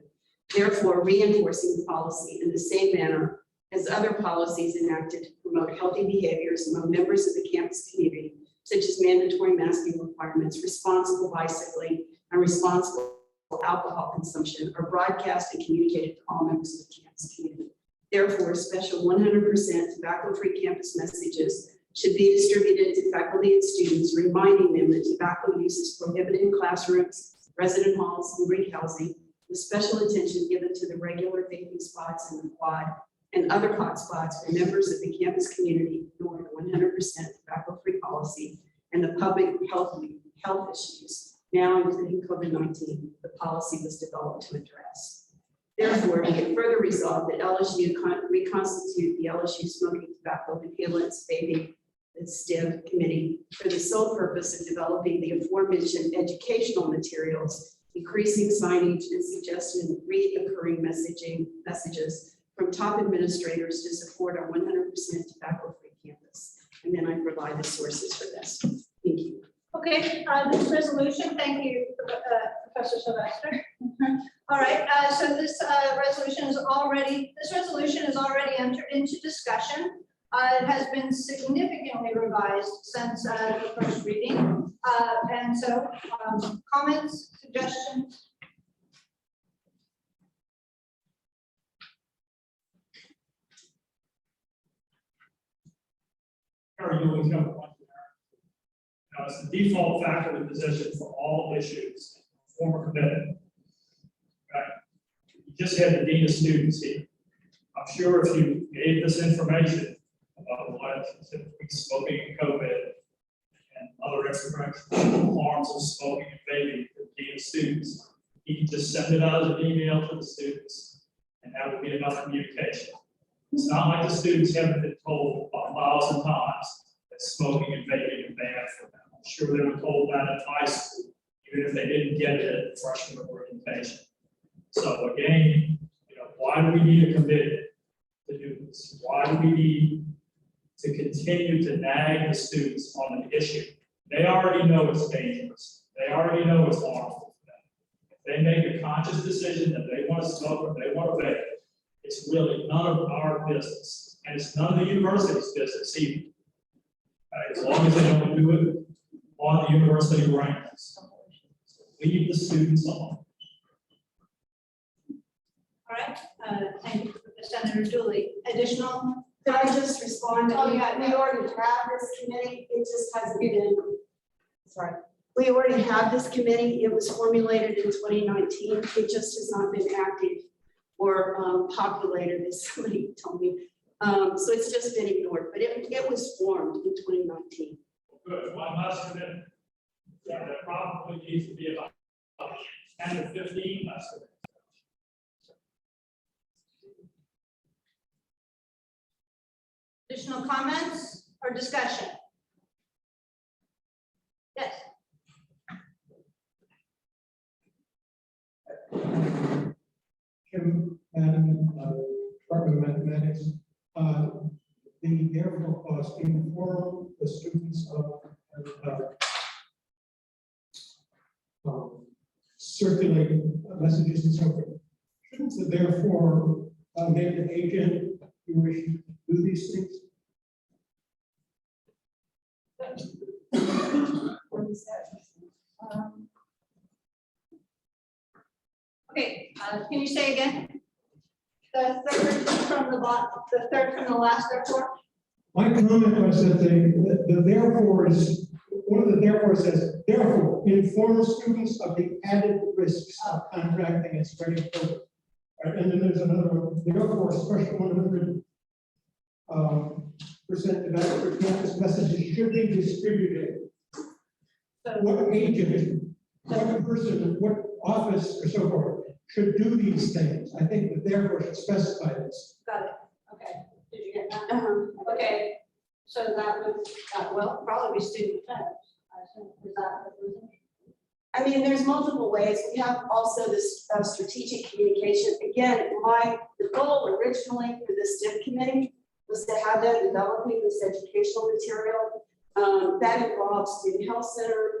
Therefore, reinforcing the policy in the same manner as other policies enacted to promote healthy behaviors among members of the campus community, such as mandatory masking requirements, responsible bicycling, and responsible alcohol consumption are broadcast and communicated to all members of the campus community. Therefore, special 100% tobacco-free campus messages should be distributed to faculty and students, reminding them that tobacco use is prohibited in classrooms, resident halls, and Greek housing, with special attention given to the regular vaping spots in the quad and other hot spots where members of the campus community ignore the 100% tobacco-free policy and the public health issues, now including COVID-19, the policy was developed to address. Therefore, we can further resolve that LSU reconstitute the LSU Smoking Tobacco Inhalants Vaping STIV committee for the sole purpose of developing the aforementioned educational materials, increasing signage and suggesting reoccurring messages from top administrators to support our 100% tobacco-free campus. And then I provide the sources for this. Thank you. Okay, this resolution, thank you, Professor Sylvester. All right, so this resolution is already entered into discussion. It has been significantly revised since the first reading. And so comments, suggestions? You always have one. It's the default faculty position for all issues, former commitment. Right? You just had the dean of students here. I'm sure if you gave this information about what typically smoking and COVID and other extracurricular harms of smoking and vaping to the dean of students, he could just send it out as an email to the students, and that would be enough communication. It's not like the students haven't been told 1,000 times that smoking and vaping are bad for them. I'm sure they were told that in high school, even if they didn't get it at freshman orientation. So again, why do we need a committee to do this? Why do we need to continue to nag the students on an issue? They already know it's dangerous. They already know it's harmful for them. If they make a conscious decision that they want to smoke or they want to vape, it's really none of our business. And it's none of the university's business either. As long as they don't do it on the university rankings. So leave the students alone. All right, thank you, Senator Dooley. Additional? Could I just respond? Oh, yeah. We already have this committee. It just hasn't been, sorry. We already have this committee. It was formulated in 2019. It just has not been active or populated, as somebody told me. So it's just been ignored, but it was formed in 2019. Good, one last commitment. That probably needs to be about 10 to 15 less. Additional comments or discussion? Yes. Kim, Madam Department of Mathematics, the therefore clause inform the students of circulating messages and so forth. Shouldn't the therefore make an agent who wish to do these things? Okay, can you say again? The third from the bottom, the third from the last, therefore? My comment was that the therefore is, one of the therefore says, therefore, inform students of the added risks of contracting and spreading COVID. Right, and then there's another one, therefore, special 100% developed campus messages should be distributed. What agent, what person, what office or so forth should do these things? I think that therefore should specify this. Got it, okay. Did you get that? Okay, so that will probably be student defense. I assume. Is that the reason? I mean, there's multiple ways. We have also this strategic communication. Again, the goal originally for this STIP committee was to have them developing this educational material. That involves student health center.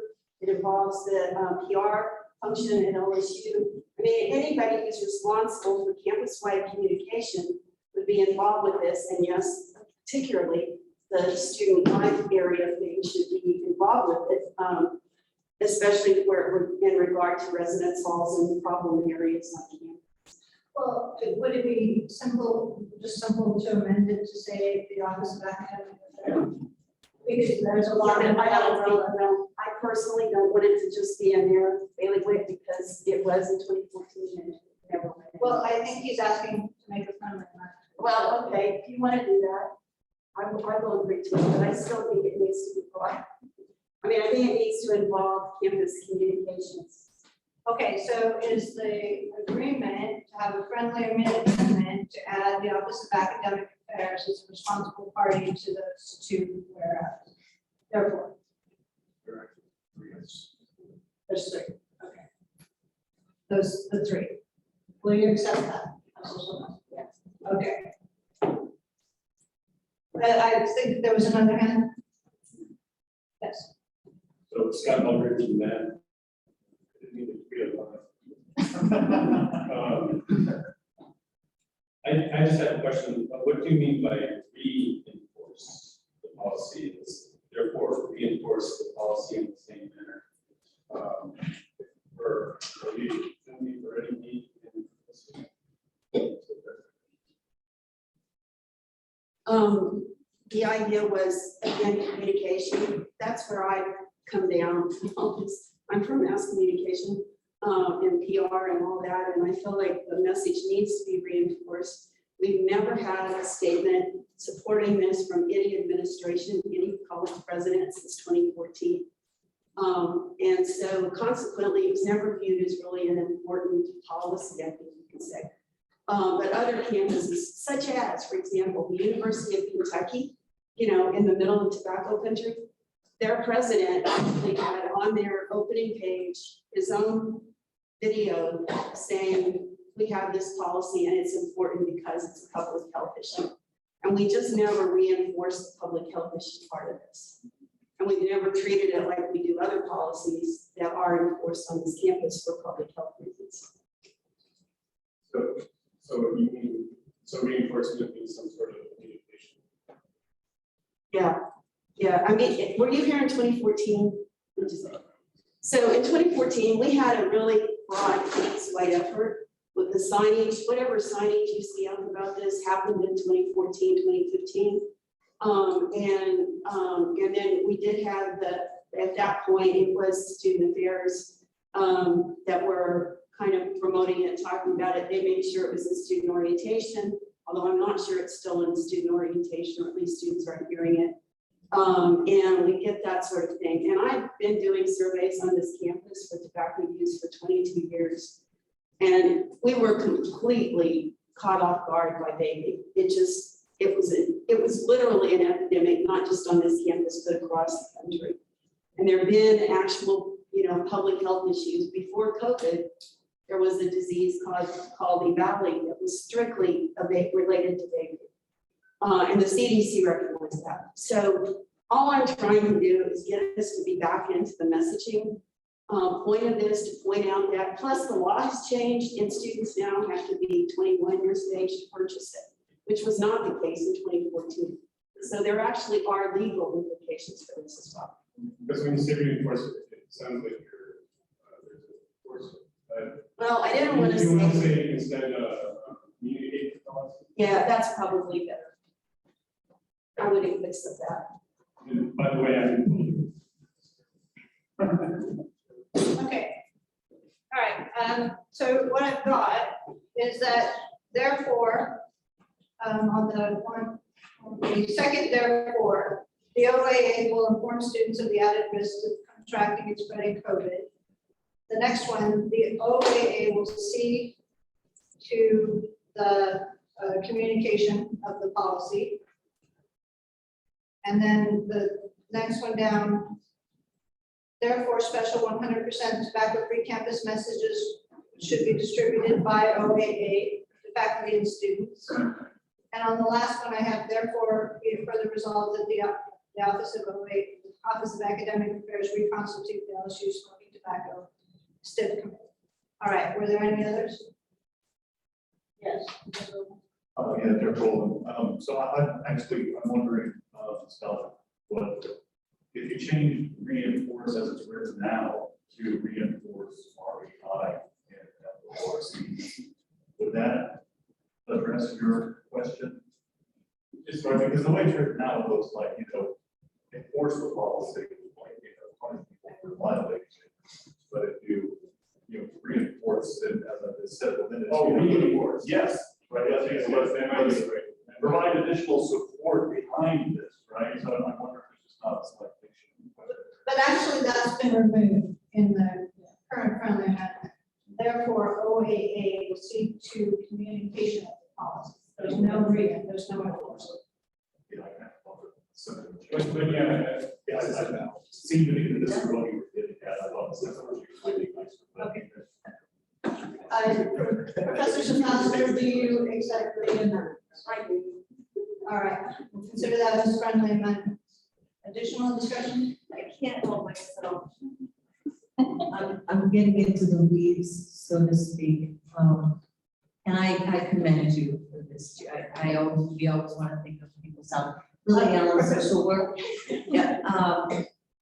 It involves the PR function at LSU. I mean, anybody who's responsible for campus-wide communication would be involved with this. And yes, particularly the student life area thing should be involved with it. Especially where in regard to residence halls and problem areas on campus. Well, would it be simple to amend it to say the Office of Academic Affairs? Because there's a lot of, I personally don't want it to just be in there bailiwick because it was in 2014 and never went. well, I think he's asking to make a friendly amendment. Well, okay, if you want to do that, I will agree to it, but I still think it needs to be broad. I mean, I think it needs to involve campus communications. Okay, so is the agreement to have a friendly amendment to add the Office of Academic Affairs as a responsible party to those two whereas? Therefore, there's three, okay. The three. Will you accept that? Yes. Okay. I think there was another hand. Yes. So Scott Mulgrew from that. I just have a question. What do you mean by reinforce the policy? Therefore, reinforce the policy in the same manner. For any need. The idea was, again, communication. That's where I come down from all this. I'm from mass communication and PR and all that, and I feel like the message needs to be reinforced. We've never had a statement supporting this from any administration, any college president since 2014. And so consequently, it was never viewed as really an important policy, I think you could say. But other campuses, such as, for example, the University of Kentucky, you know, in the middle of tobacco country, their president actually had on their opening page his own video saying, we have this policy and it's important because it's a public health issue. And we just never reinforced the public health issue part of this. And we've never treated it like we do other policies that are enforced on this campus for public health reasons. So you mean, so reinforcement means some sort of communication? Yeah. I mean, were you here in 2014? So in 2014, we had a really broad campus-wide effort with the signage, whatever signage you see out about this happened in 2014, 2015. And then we did have at that point, it was student affairs that were kind of promoting it, talking about it. They made sure it was in student orientation, although I'm not sure it's still in student orientation, or at least students aren't hearing it. And we get that sort of thing. And I've been doing surveys on this campus for tobacco use for 22 years. And we were completely caught off guard by vaping. It was literally an epidemic, not just on this campus, but across the country. And there have been actual, public health issues. Before COVID, there was a disease called E. valley that was strictly related to vaping. And the CDC recognized that. So all I'm trying to do is get us to be back into the messaging point of this, to point out that, plus the law has changed and students now have to be 21 years of age to purchase it, which was not the case in 2014. So there actually are legal implications for this as well. Because when you say reinforcement, it sounds like you're, there's a enforcement. Well, I didn't want to You want to say, say instead, communicate with us? yeah, that's probably better. I would accept that. And by the way, Okay. All right, so what I've got is that therefore, on the second therefore, the OAA will inform students of the added risks of contracting and spreading COVID. The next one, the OAA will see to the communication of the policy. And then the next one down, therefore, special 100% tobacco-free campus messages should be distributed by OAA to faculty and students. And on the last one, I have therefore be it further resolved that the Office of OAA, Office of Academic Affairs reconstitute the LSU smoking tobacco STIF committee. All right, were there any others? Yes. yeah, they're cool. So I'm wondering, Stella, what, if you change reinforce as it's written now to reinforce REI and ORC, would that address your question? Just right, because the way it's written now, it looks like, enforce the policy, like, punish people for violating it. But if you reinforce it as I said within it. Oh, reinforce, yes, right, yes, provide additional support behind this, right? So I wonder if it's just not a citation. But actually, that's been removed in the current friendly amendment. Therefore, OAA will see to communication of the policy. There's no reason, there's no enforcement. Yeah, I can't love it. So, but yeah, I seem to me that this is what you were getting at. I thought this was really nice. Okay. Professor Shinasta, do you exactly in that? I do. All right, we'll consider that as friendly amendment. Additional discussion? I can't help myself. I'm getting into the weeds, so to speak. And I commend you for this. We always want to think of people's health. Lily Allen, social work. Yeah.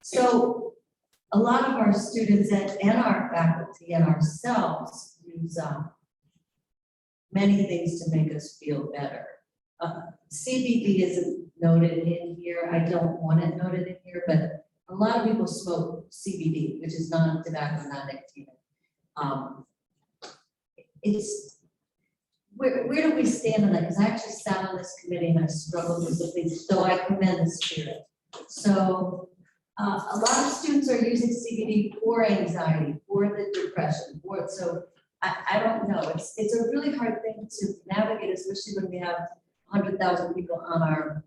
So a lot of our students and our faculty and ourselves use many things to make us feel better. CBD isn't noted in here. I don't want it noted in here, but a lot of people smoke CBD, which is non-tobacco, non-nicotine. Where do we stand on that? Because I actually sat on this committee and I struggled with some things, so I commend the spirit. So a lot of students are using CBD for anxiety, for the depression, so I don't know. It's a really hard thing to navigate, especially when we have 100,000 people on our,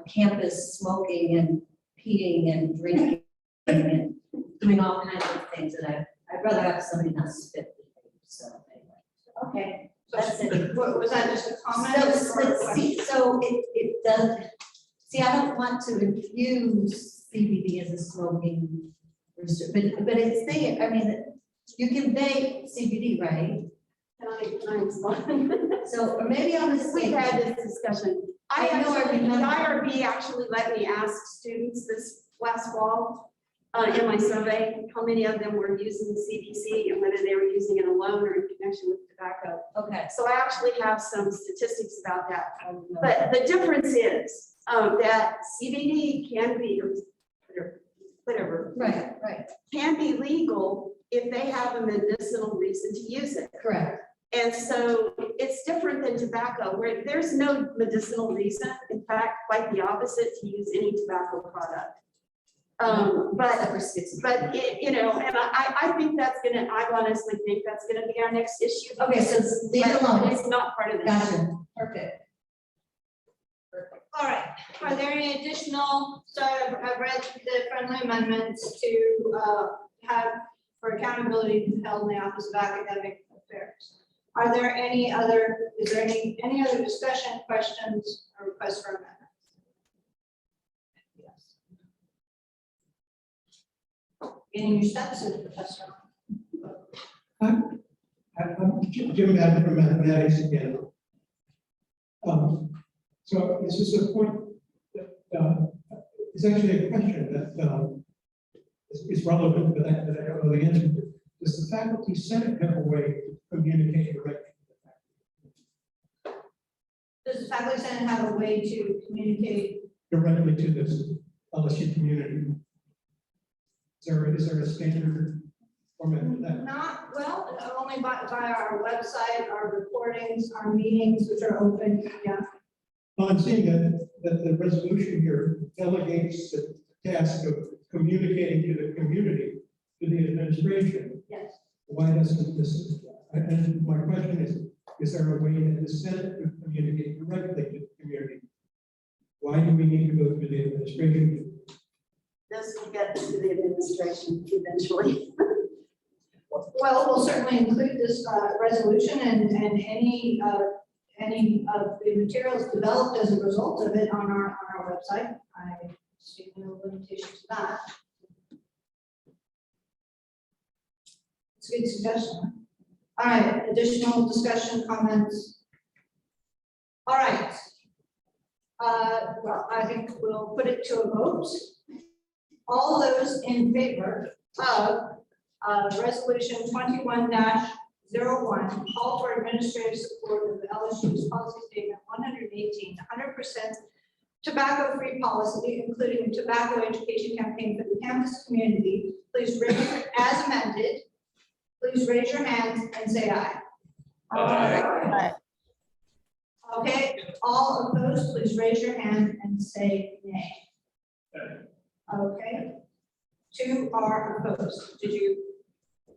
campus smoking and peeing and drinking and doing all kinds of things. And I'd rather have somebody not spit. So anyway. Okay. That's it. Was that just a comment? So it does, I don't want to infuse CBD as a smoking, but it's there. I mean, you can vape CBD, right? So, or maybe on this, We've had this discussion. I know I The remember. IRB actually let me ask students this last fall in my survey, how many of them were using the CBC and whether they were using it alone or in connection with tobacco. Okay. So I actually have some statistics about that. But the difference is that CBD can be, whatever, Right. can be legal if they have a medicinal reason to use it. Correct. And so it's different than tobacco, where there's no medicinal reason, in fact, quite the opposite, to use any tobacco product. But it, you know, and I think that's gonna, I honestly think that's gonna be our next issue. Okay, so leave it But alone. it's not part of this. Gotcha, perfect. All right, are there any additional, so I've read the friendly amendments to have for accountability held in the Office of Academic Affairs. Are there any other, is there any other discussion, questions, or requests for amendments? Getting your steps in, Professor. I'm Jim Madden from Mathematics again. So this is a point that it's actually a question that is relevant, but I don't know the answer to. Does the faculty senate have a way to communicate directly to the faculty? Does the faculty senate have a way to communicate? Directly to this LSU community? Is there a standard format for that? Not, well, only by our website, our recordings, our meetings, which are open, yeah. Well, I'm seeing that the resolution here delegates the task of communicating to the community, to the administration. Yes. Why doesn't this, and my question is there a way that the Senate could communicate directly to the community? Why do we need to go through the administration? This will get to the administration eventually. Well, we'll certainly include this resolution and any of the materials developed as a result of it on our website. I see no limitations to that. It's a good suggestion. All right, additional discussion, comments? All right. Well, I think we'll put it to a vote. All those in favor of resolution 21-01, call for administrative support of the LSU's policy statement 118, 100% tobacco-free policy, including a tobacco education campaign for the campus community. Please raise, as amended, please raise your hands and say aye. Aye. Okay, all opposed, please raise your hand and say nay. Okay, 2 are opposed. Did you?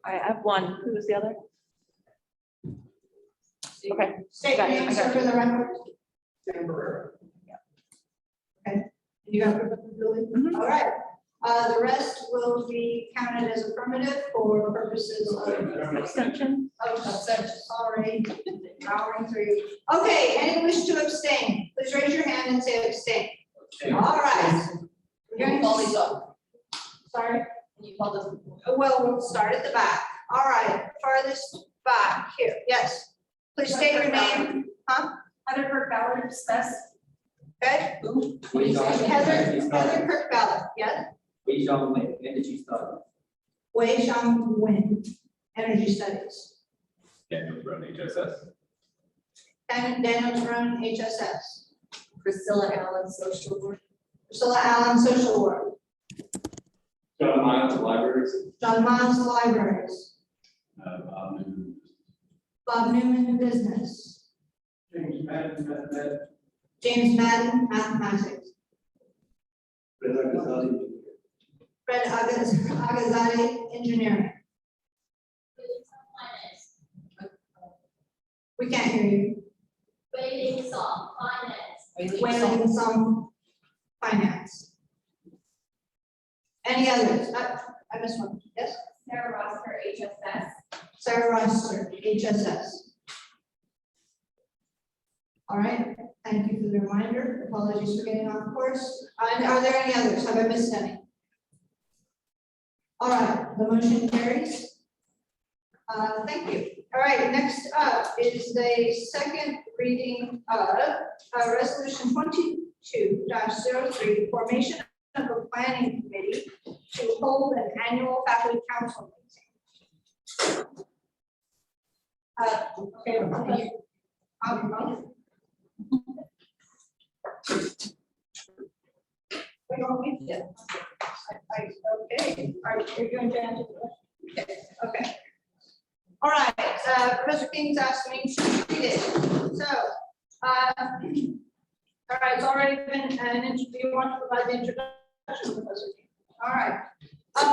I have one. Who was the other? Okay. State your Got it, name, I got sir, for the record. Temporary. Okay, you got it, Julie? Mhm. All right, the rest will be counted as affirmative for purposes of. Extension. Oh, sorry, powering through. Okay, any wish to abstain? Please raise your hand and say abstain. All right. We're going to call these up. Sorry? Can you call them? Well, we'll start at the back. All right, farthest back here. Yes. Please state your name. Huh? Heather Kirk Ballard, discuss. Okay. Heather Kirk Ballard. Yes. Wei Xiang Wei, Energy Study. Wei Xiang Win, Energy Studies. Daniel Brown, HSS. Daniel Jerome, HSS. Priscilla Allen, social work. Priscilla Allen, social work. John Miles, Libraries. John Miles, libraries. Bob Newman, business. James Madden, Mathematics. James Madden, mathematics. Fred Agazadi, engineering. We can't hear you. Waiting song, finance. Wailing some finance. Any others? I missed one. Yes? Sarah Rosker, HSS. Sarah Roster, HSS. All right, thank you for the reminder. Apologies for getting off course. Are there any others? Have I missed any? All right, the motion carries. Thank you. All right, next up is the second reading of resolution 22-03, formation of a planning committee to hold an annual faculty council meeting. Okay. We don't need it. Okay, are you going to answer the question? Okay. All right, Professor King's asked me to read it. So, all right, it's already been an interview. You want to provide the introduction, Professor King? All right.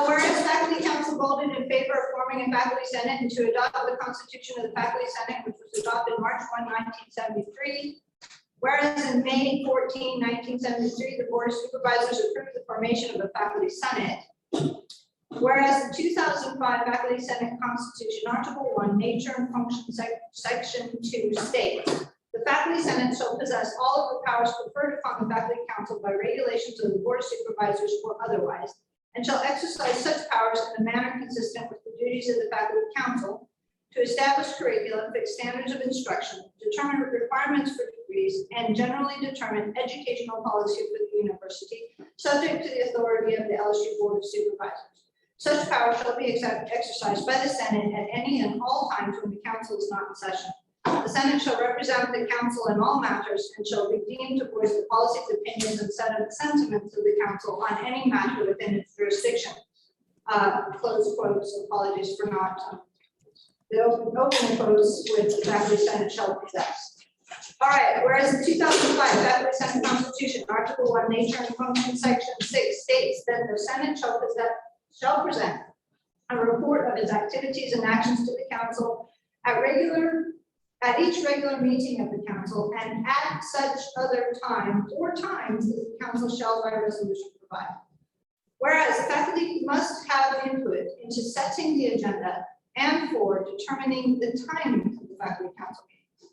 Whereas faculty council voted in favor of forming a faculty senate and to adopt the constitution of the faculty senate, which was adopted March 1, 1973. Whereas in May 14, 1973, the Board of Supervisors approved the formation of a faculty senate. Whereas the 2005 Faculty Senate Constitution, Article 1, Nature and Function, Section 2 states, the Faculty Senate shall possess all of the powers conferred upon the Faculty Council by regulations of the Board of Supervisors or otherwise, and shall exercise such powers in a manner consistent with the duties of the Faculty Council to establish curriculum, fix standards of instruction, determine requirements for degrees, and generally determine educational policy for the university, subject to the authority of the LSU Board of Supervisors. Such power shall be exercised by the Senate at any and all times when the council is not in session. The Senate shall represent the council in all matters and shall be deemed to voice the policies, opinions, and sentiments of the council on any matter within its jurisdiction. Close quotes, apologies for not, the open quotes with the Faculty Senate shall possess. All right, whereas the 2005 Faculty Senate Constitution, Article 1, Nature and Function, Section 6 states that the Senate shall present a report of its activities and actions to the council at each regular meeting of the council and at such other times or times as the council shall by resolution provide. Whereas the faculty must have input into setting the agenda and for determining the timing of the faculty council meetings.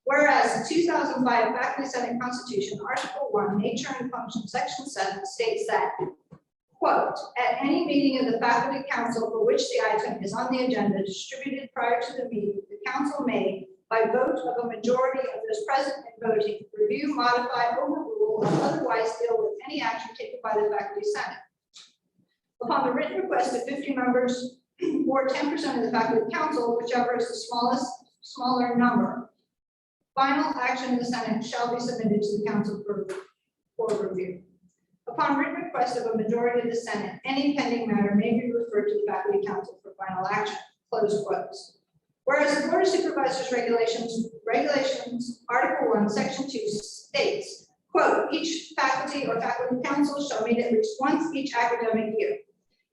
Whereas the 2005 Faculty Senate Constitution, Article 1, Nature and Function, Section 7 states that, quote, at any meeting of the faculty council for which the item is on the agenda distributed prior to the meeting, the council may, by vote of a majority of those present and voting, review, modify, overrule, or otherwise deal with any action taken by the faculty senate. Upon the written request of 50 members or 10% of the faculty council, whichever is the smaller number, final action in the Senate shall be submitted to the council for review. Upon written request of a majority of the Senate, any pending matter may be referred to the faculty council for final action. Close quotes. Whereas the Board of Supervisors regulations, Article 1, Section 2 states, quote, each faculty or faculty council shall meet at least once each academic year.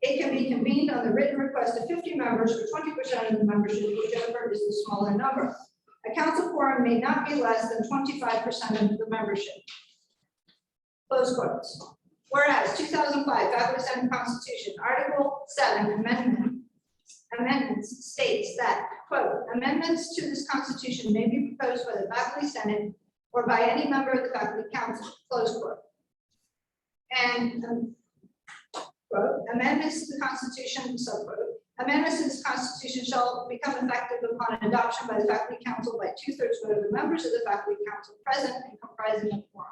It can be convened on the written request of 50 members or 20% of the membership, whichever is the smaller number. A council quorum may not be less than 25% of the membership. Close quotes. Whereas 2005 Faculty Senate Constitution, Article 7 amendments states that, quote, amendments to this constitution may be proposed by the faculty senate or by any member of the faculty council, close quote. And quote, amendments to the constitution, subquote, amendments to this constitution shall become effective upon adoption by the faculty council by 2/3 vote of the members of the faculty council present and comprising a quorum.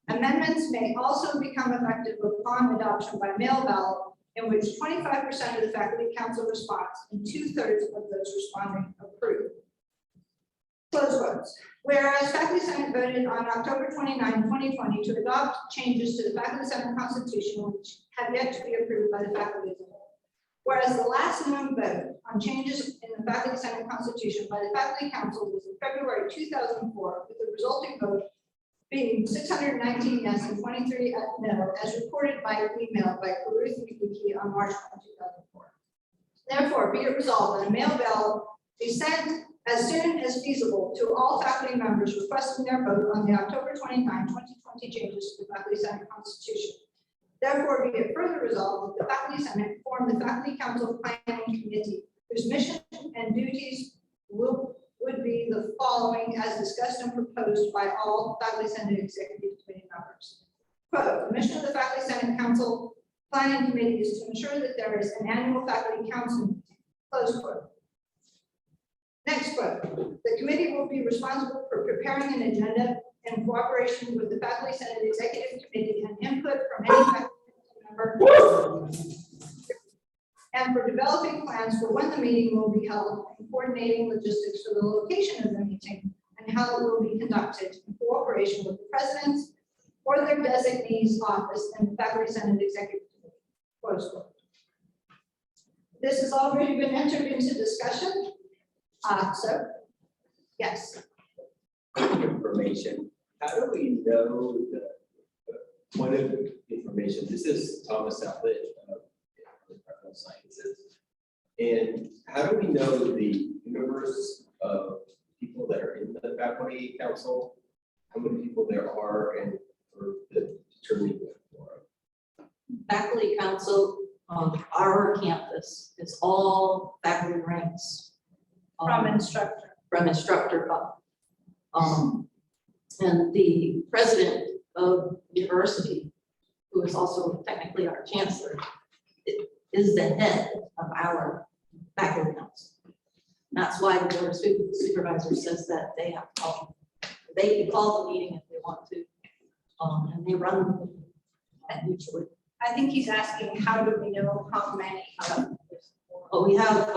Amendments may also become effective upon adoption by mail ballot, in which 25% of the faculty council responds and 2/3 of those responding approve. Close quotes. Whereas faculty senate voted on October 29, 2020 to adopt changes to the faculty senate constitution, which have yet to be approved by the faculty as a whole. Whereas the last known vote on changes in the faculty senate constitution by the faculty council was in February 2004, with the resulting vote being 619 yes and 23 no, as reported by email by Caruth Mikuki on March 1, 2004. Therefore, be it resolved that a mail ballot be sent as soon as feasible to all faculty members requesting their vote on the October 29, 2020 changes to the faculty senate constitution. Therefore, be it further resolved that the faculty senate form the faculty council planning committee, whose mission and duties would be the following as discussed and proposed by all faculty senate executive committee members. Quote, the mission of the faculty senate council planning committee is to ensure that there is an annual faculty council meeting. Close quote. Next quote, the committee will be responsible for preparing an agenda in cooperation with the faculty senate executive committee and input from any faculty member and for developing plans for when the meeting will be held and coordinating logistics for the location of the meeting and how it will be conducted in cooperation with the president's or their designee's office and the faculty senate executive committee. Close quote. This has already been entered into discussion So, yes. Information, how do we know the point of information? This is Thomas Outlet of Environmental Sciences. And how do we know the universe of people that are in the faculty council, how many people there are, and for the determining that for? Faculty council on our campus is all faculty ranks. From instructor. From instructor up. And the president of the university, who is also technically our chancellor, is the head of our faculty council. That's why the board of supervisor says that they have to call, they can call the meeting if they want to. And they run the meeting usually. I think he's asking, how do we know how many? But we have,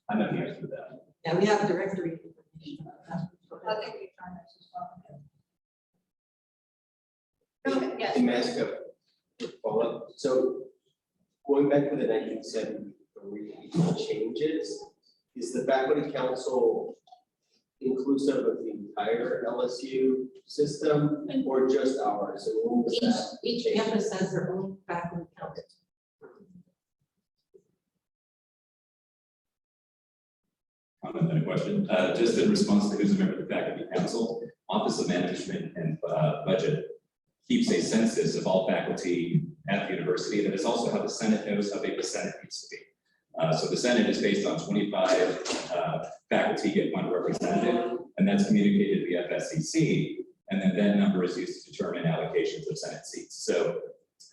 I know the answer to that. yeah, we have a directory information. I think we've done this as well. Okay, yes. Can I ask a quick follow-up? So going back to the 1973 changes, is the faculty council inclusive of the entire LSU system or just ours? So when was that Each changed? campus has their own faculty council. Comment and a question. Just in response to who's a member of the faculty council, Office of Management and Budget keeps a census of all faculty at the university. That is also how the Senate knows how big the Senate needs to be. So the Senate is based on 25 faculty get one representative, and that's communicated to the FSCC, and then that number is used to determine allocations of Senate seats. So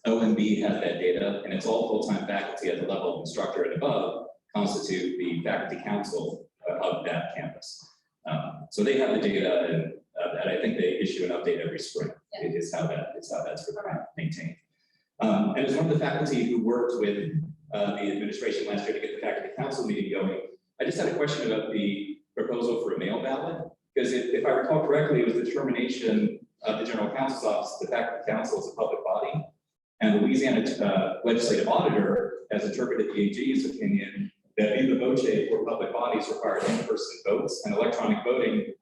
OMB has that data, and it's all full-time faculty at the level of instructor and above constitute the faculty council of that campus. So they have the data, and I think they issue an update every spring. It is how that's maintained. And as one of the faculty who worked with the administration last year to get the faculty council meeting going, I just had a question about the proposal for a mail ballot, because if I recall correctly, it was the determination of the general counsel's office, the faculty council is a public body, and the Louisiana legislative auditor has interpreted the AG's opinion that viva voce for public bodies require in-person votes, and electronic voting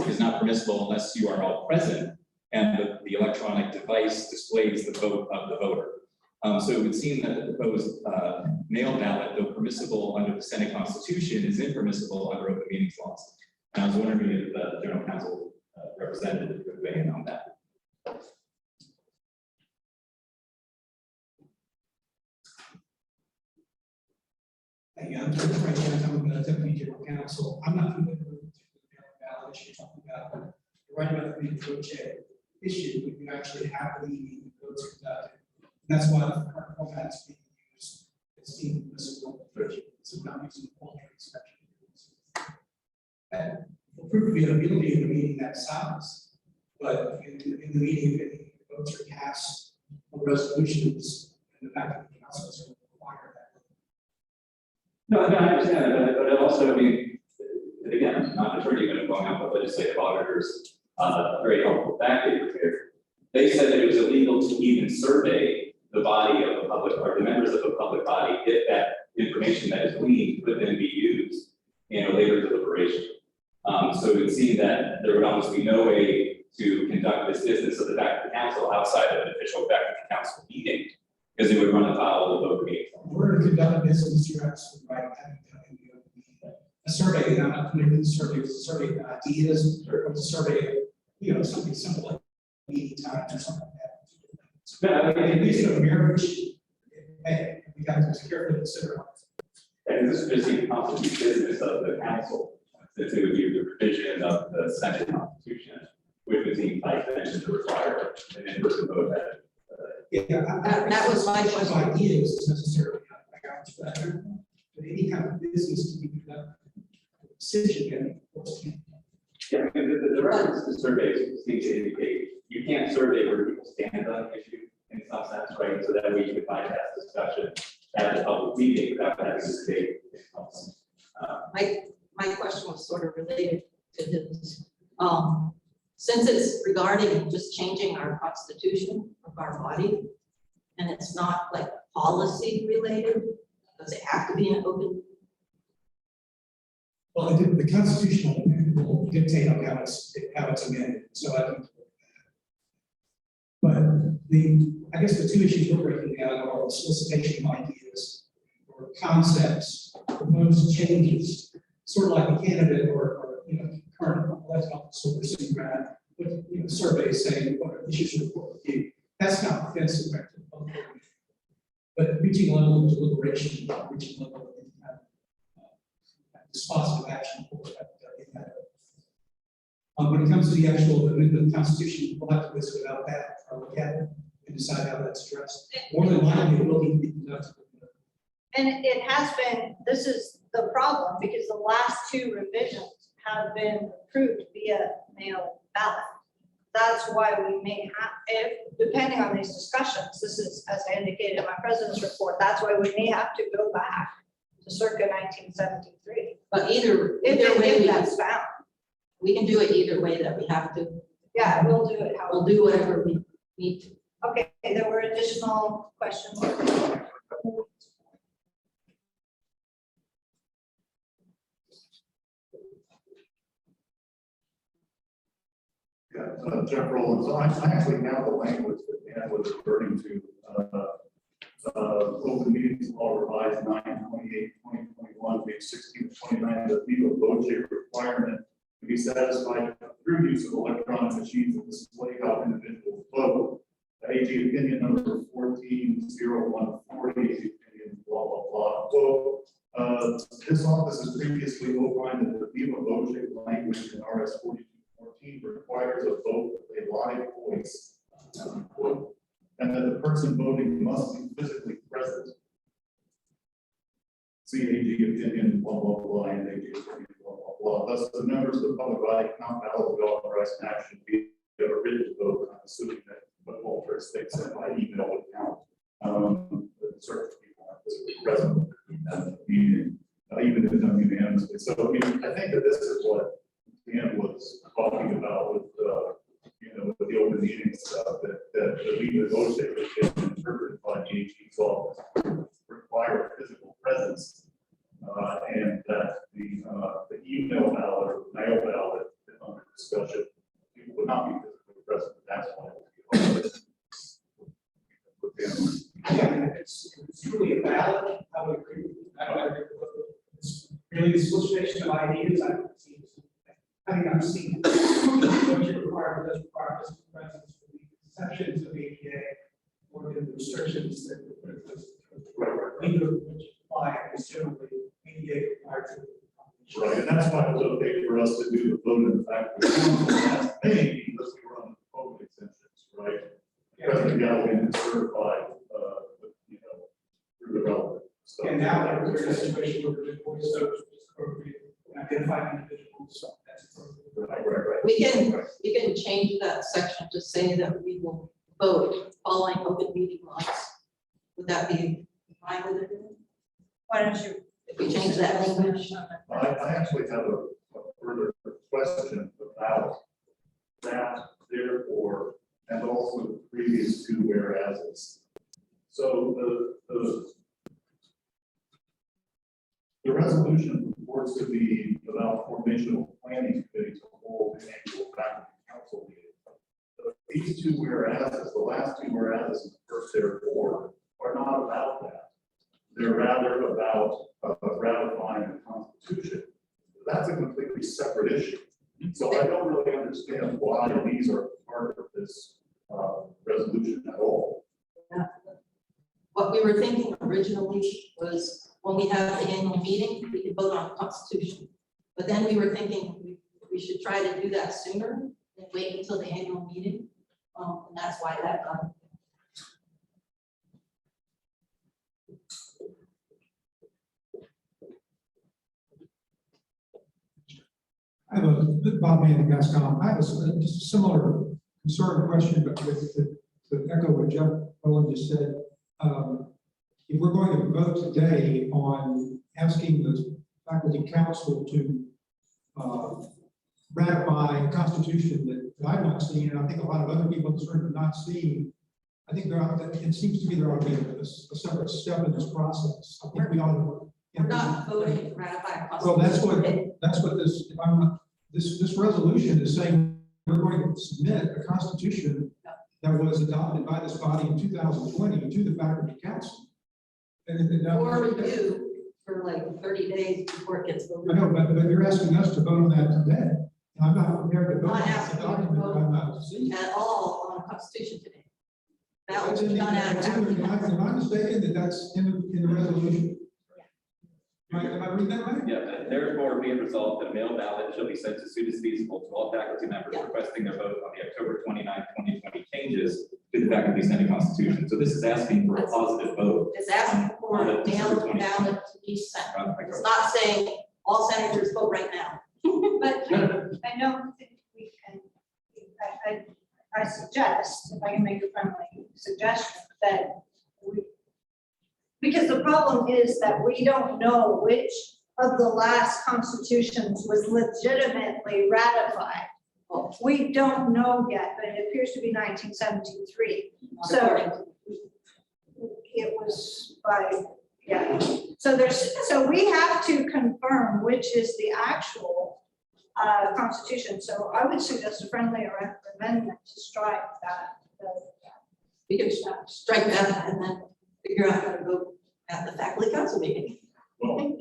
is not permissible unless you are all present and the electronic device displays the vote of the voter. So it would seem that the proposed mail ballot, though permissible under the Senate Constitution, is impermissible under open meetings laws. And I was wondering if the general counsel representative could weigh in on that. Yeah, I'm talking about deputy general counsel. I'm not familiar with the ballot issue you're talking about, but you're right about the vote issue, but you actually have the meeting votes conducted. And that's why the current format is being used. It's being permissible, so not using the poll exception. And for proof of the ability of the meeting that size, but in the meeting, if any votes are cast on resolutions, and the fact that the council is going to require that. No, I understand that, but also, I mean, and again, I'm not an attorney, but I'm going out with legislative auditors, a very helpful fact they prepared. They said that it was illegal to even survey the body of a public, or the members of a public body, if that information that is gleaned could then be used in a later deliberation. So it would seem that there would almost be no way to conduct this business of the faculty council outside of an official faculty council meeting, because it would run afoul of the open meeting. In order to conduct a business, you're absolutely right. A survey, I'm not familiar with the survey, it's a survey of ideas, or it's a survey of, something simple like meeting times or something like that. But I mean, At least in a marriage, hey, we got to carefully consider. and this would just be constitute business of the council, since it would be the provision of the Senate Constitution, which would seem by extension to require an in-person vote. That was my question. Ideas is necessarily, I got you that. But any kind of business to be conducted, decision making, of course, can't. Yeah, I mean, the reference to surveys seems to indicate you can't survey where people stand on an issue in some sense, right? So that way you could bypass discussion at the public meeting without having to debate. My question was sort of related to his. Since it's regarding just changing our constitution of our body, and it's not like policy related, does it have to be an open? Well, the constitutional will dictate on how it's amended, so I don't. But I guess the two issues we're breaking down are solicitation of ideas or concepts, proposed changes, sort of like a candidate or current elected officer pursuing grad with surveys saying what are issues of report with you. That's not offensive, but reaching a level of deliberation, reaching a level of dispositive action. When it comes to the actual amendment of the Constitution, we'll have to visit without that, or look at it and decide how that's addressed. More than likely, it will need to be conducted. And it has been, this is the problem, because the last two revisions have been approved via mail ballot. That's why we may have, if, depending on these discussions, this is, as I indicated in my president's report, that's why we may have to go back to circa 1973. But either If way, that's found. we can do it either way that we have to. Yeah, we'll do it how. We'll do whatever we need to. Okay, there were additional questions. Yeah, Jeff Rowland, so I actually have the language that Dan was referring to, open meetings law revised 9/28/2021, page 16 to 29, the legal vote requirement to be satisfied through use of electronic machines to display how individuals vote. AG opinion number 14/0140, opinion blah, blah, blah, quote. This office has previously opined that the viva voce language in RS 4214 requires a vote with a live voice, unquote, and that the person voting must be physically present. See AG opinion, blah, blah, blah, and AG opinion, blah, blah, blah. Thus, the members of the public body cannot validly authorize an action be a written vote. I'm assuming that what Walter states that by email would count. But certain people are physically present at the meeting, even if done unanimously. So, I mean, I think that this is what Dan was talking about with, with the open meeting stuff, that the legal vote that is interpreted by the AG's office require physical presence, and that the email ballot or mail ballot under discussion, people would not be physically present. That's why. Yeah, it's truly a ballot. I would agree with that. It's really the solicitation of ideas. I haven't seen what you require, does require physical presence for the exceptions of ADA or the restrictions that which apply is generally ADA required. Right, and that's why it was okay for us to do the vote in fact. Last May, because we were on the COVID exemptions, right? President Galligan certified, through the relevant stuff. And now we're in a situation where the voice is appropriate, identifying individuals, so that's appropriate. Right. We can change that section to say that we will vote following open meeting laws. Would that be fine with it? Why don't you? If we change that language? I actually have a further question about that, therefore, and also the previous two whereases. So the resolution purports to be about formation of a planning committee to hold an annual faculty council meeting. These two whereases, the last two whereases, and the first therefore, are not about that. They're rather about ratifying the Constitution. That's a completely separate issue. So I don't really understand why these are part of this resolution at all. What we were thinking originally was when we have the annual meeting, we could vote on the Constitution. But then we were thinking we should try to do that sooner than wait until the annual meeting. And that's why that got. I have Bob Manning-Gascon. I have just a similar concern question, but to echo what Jeff Rowland just said. If we're going to vote today on asking the faculty council to ratify a constitution that I've not seen, and I think a lot of other people in this room have not seen, I think it seems to me there ought to be a separate step in this process. I think we ought to. We're not voting to ratify a Well, Constitution. that's what this, if I'm not, this resolution is saying we're going to submit a constitution that was adopted by this body in 2020 to the faculty council. And if it Or review for like 30 days before it gets I voted. know, but you're asking us to vote on that today. And I'm not prepared to vote on Not a asking you to document that I'm not seeing. At all on the Constitution today. That That's was in the- done out of that's in the- faculty. Am I mistaken that that's in the resolution? Am I reading that right? Yeah, therefore be it resolved that a mail ballot shall be sent as soon as feasible to all faculty members Yeah. requesting their vote on the October 29, 2020 changes to the faculty senate constitution. So this is asking for a positive vote. It's asking for On a the December mail 20th. ballot to be sent. on It's October. not saying all senators vote right now. But I don't think we can, I suggest, if I can make a friendly suggestion, that we, because the problem is that we don't know which of the last constitutions was legitimately ratified. We don't know yet, but it appears to be 1973. So it was by, yeah. So we have to confirm which is the actual constitution. So I would suggest a friendly amendment to strike that. We can strike that and then figure out how to vote at the faculty council meeting. Well,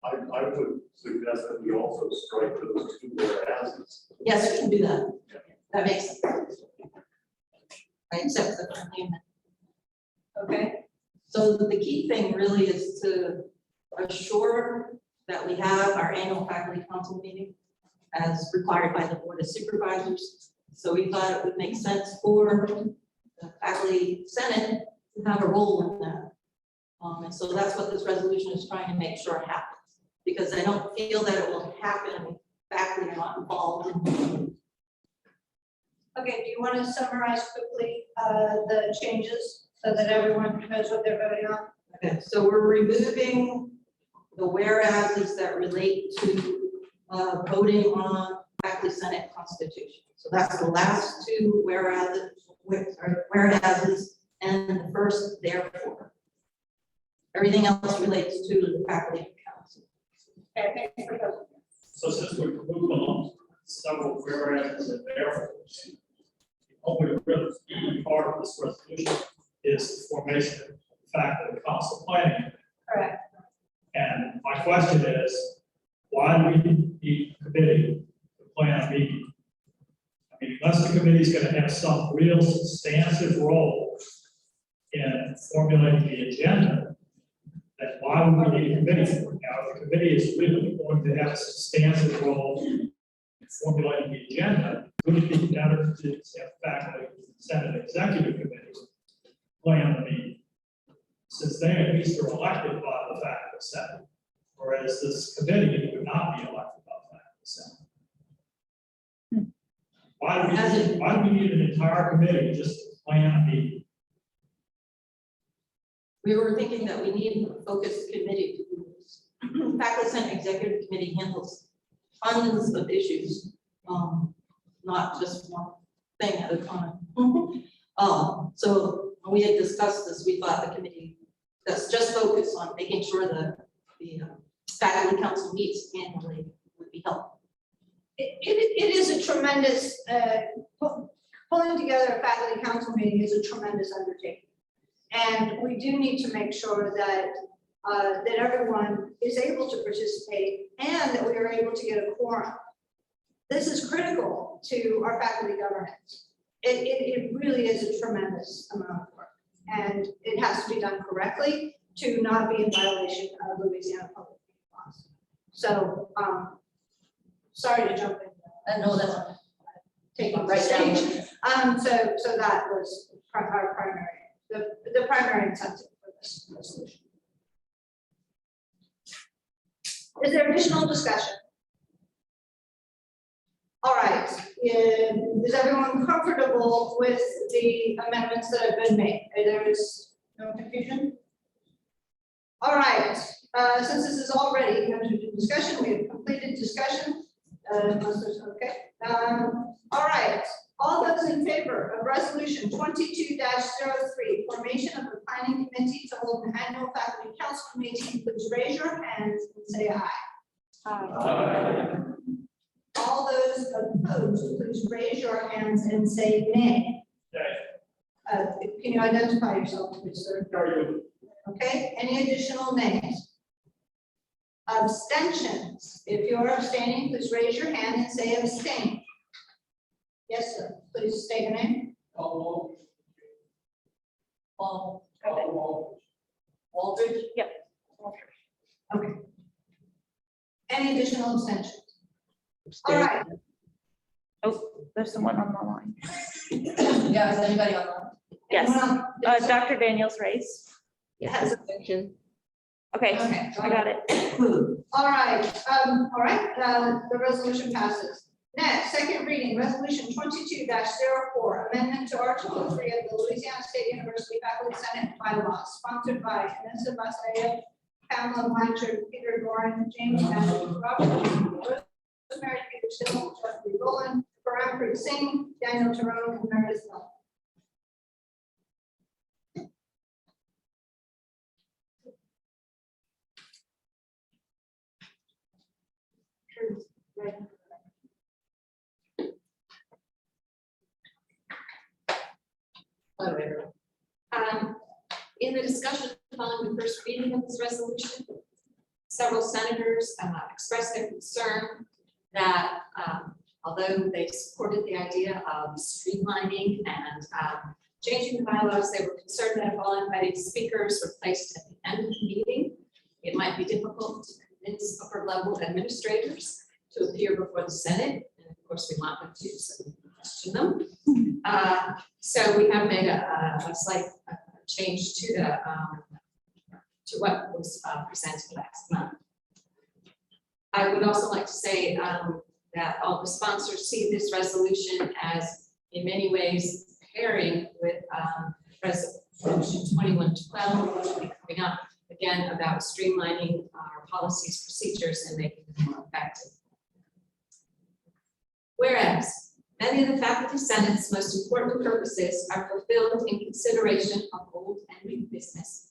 I would suggest that we also strike those two whereas. Yes, we can do that. That makes sense. I accept the friendly amendment. Okay. So the key thing really is to assure that we have our annual faculty council meeting as required by the Board of Supervisors. So we thought it would make sense for the faculty senate to have a role in that. And so that's what this resolution is trying to make sure happens, because I don't feel that it will happen if faculty are not involved in. Okay, do you want to summarize quickly the changes so that everyone knows what they're voting on? Okay, so we're removing the whereases that relate to voting on faculty senate constitution. So that's the last two whereases and the first therefore. Everything else relates to the faculty council. Okay, thanks for those. So since we moved on several whereas and therefore, the only really key part of this resolution is the formation of faculty council planning. Correct. And my question is, why do we need a committee to plan a meeting? I mean, unless the committee is going to have some real substantive role in formulating the agenda, then why would we need a committee? Now, if the committee is really going to have a substantive role in formulating the agenda, would it be better to have faculty senate executive committee plan the meeting? Since they at least are elected by the faculty senate, whereas this committee would not be elected by the faculty senate. Why do we need an entire committee just to plan a meeting? We were thinking that we need a focused committee to do this. Faculty Senate Executive Committee handles tons of issues, not just one thing at a time. So when we had discussed this, we thought the committee that's just focused on making sure that the faculty council meets annually would be helpful. It is a tremendous, pulling together a faculty council meeting is a tremendous undertaking. And we do need to make sure that, that everyone is able to participate and that we are able to get a quorum. This is critical to our faculty governance. It really is a tremendous amount of work. And it has to be done correctly to not be in violation of Louisiana public laws. So, sorry to jump in. I know that's Taking right down. So that was our primary, the primary incentive for this resolution. Is there additional discussion? All right, is everyone comfortable with the amendments that have been made? There is no confusion? All right, since this is already under discussion, we have completed discussion. Unless there's, okay. All right, all those in favor of resolution 22-03, formation of the planning committee to hold an annual faculty council meeting, please raise your hands and say aye. All those opposed, please raise your hands and say nay. Can you identify yourself, please, sir? Okay, any additional nays? Abstentions. If you're abstaining, please raise your hand and say abstain. Yes, sir. Please state your name. Paul. Aldridge? Yep. Okay. Any additional abstentions? All right. Oh, there's someone on the line. Yeah, is anybody online? Yes, Anyone else? Dr. Daniels raised. Yes. Section. Okay, Okay. I got it. All right, the resolution passes. Next, second reading, resolution 22-04, amendment to Article 3 of the Louisiana State University Faculty Senate bylaws, sponsored by Vanessa Basaya, Pamela Blanchard, Peter Gorin, James Manship, Robert Rosemary Peterson, Jeffrey Rowland, Parampreet Singh, Daniel Tyrone, and Meredith Miller. Hello, everyone. In the discussion following the first reading of this resolution, several senators expressed their concern that although they supported the idea of streamlining and changing the bylaws, they were concerned that if all invited speakers were placed at the end of the meeting, it might be difficult to convince upper level administrators to appear before the Senate. And of course, we want them to, so we can question them. So we have made a slight change to the to what was presented last month. I would also like to say that all the sponsors see this resolution as in many ways pairing with resolution 2112, which will be coming up again about streamlining our policies, procedures, and making them more effective. Whereas many of the faculty senate's most important purposes are fulfilled in consideration of old and new business.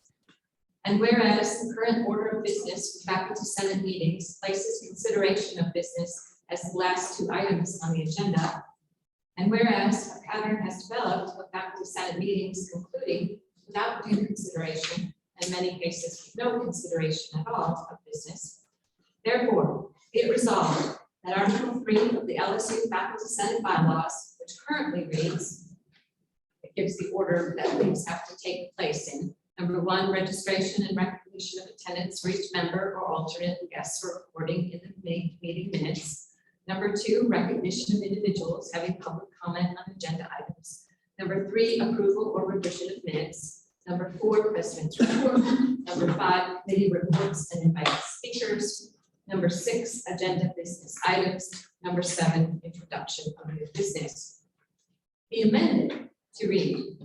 And whereas the current order of business for faculty senate meetings places consideration of business as the last two items on the agenda. And whereas a pattern has developed of faculty senate meetings concluding without due consideration, in many cases with no consideration at all of business. Therefore, be it resolved that Article 3 of the LSU Faculty Senate bylaws, which currently reads, it gives the order that things have to take place in. Number 1, registration and recognition of attendance for each member or alternate guests for recording in the meeting minutes. Number 2, recognition of individuals having public comment on agenda items. Number 3, approval or revision of minutes. Number 4, president's report. Number 5, committee reports and invited speakers. Number 6, agenda business items. Number 7, introduction of new business. Be amended to read,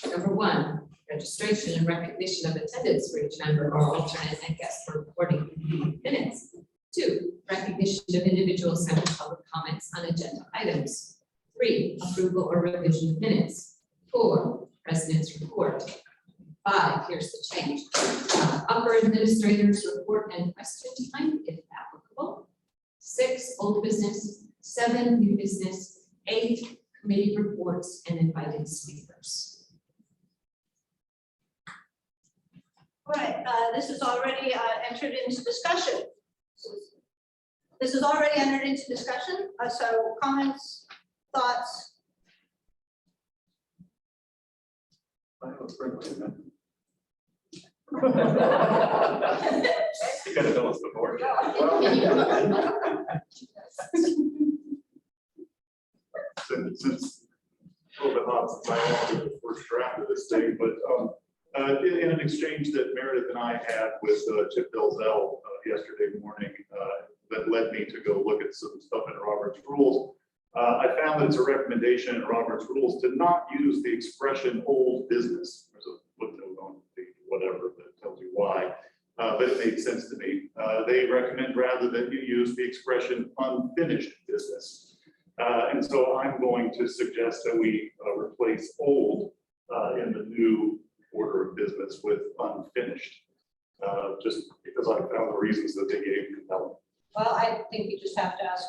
number 1, registration and recognition of attendance for each member or alternate and guest for recording in meeting minutes. 2, recognition of individuals having public comments on agenda items. 3, approval or revision of minutes. 4, president's report. 5, here's the change. Upper administrators report and question time if applicable. 6, old business. 7, new business. 8, committee reports and invited speakers. All right, this is already entered into discussion. This is already entered into discussion. So comments, thoughts? I have a friendly amendment. You gotta tell us before. Since a little bit hot since I authored the first draft of this thing, but in an exchange that Meredith and I had with Chip Delzell yesterday morning, that led me to go look at some stuff in Robert's rules. I found that it's a recommendation in Robert's rules to not use the expression old business. There's a footnote on the whatever that tells you why, but it made sense to me. They recommend rather that you use the expression unfinished business. And so I'm going to suggest that we replace old in the new order of business with unfinished, just because I found the reasons that they gave compelling. Well, I think you just have to ask.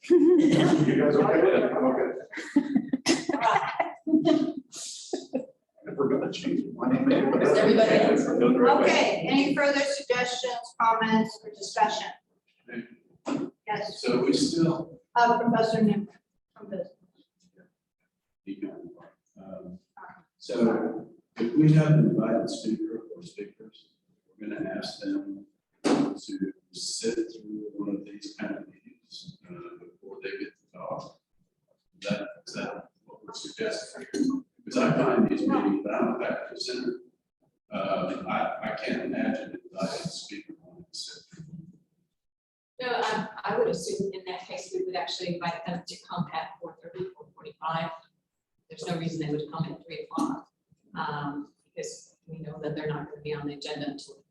You guys okay with it? I'm okay. If we're gonna change it, why not make it better? Everybody If we're doing it the right way. Okay, any further suggestions, comments, or discussion? Yes, So we still, Professor Nimmer from business. so if we have an invited speaker or speakers, we're gonna ask them to sit through one of these kind of meetings before they get to talk. Is that what we're suggesting? Because I find these meetings, but I'm a faculty center. I can't imagine inviting a speaker wanting to sit through. No, I would assume in that case, we would actually invite them to come at 4:30, 4:45. There's no reason they would come at 3 o'clock. Because we know that they're not going to be on the agenda until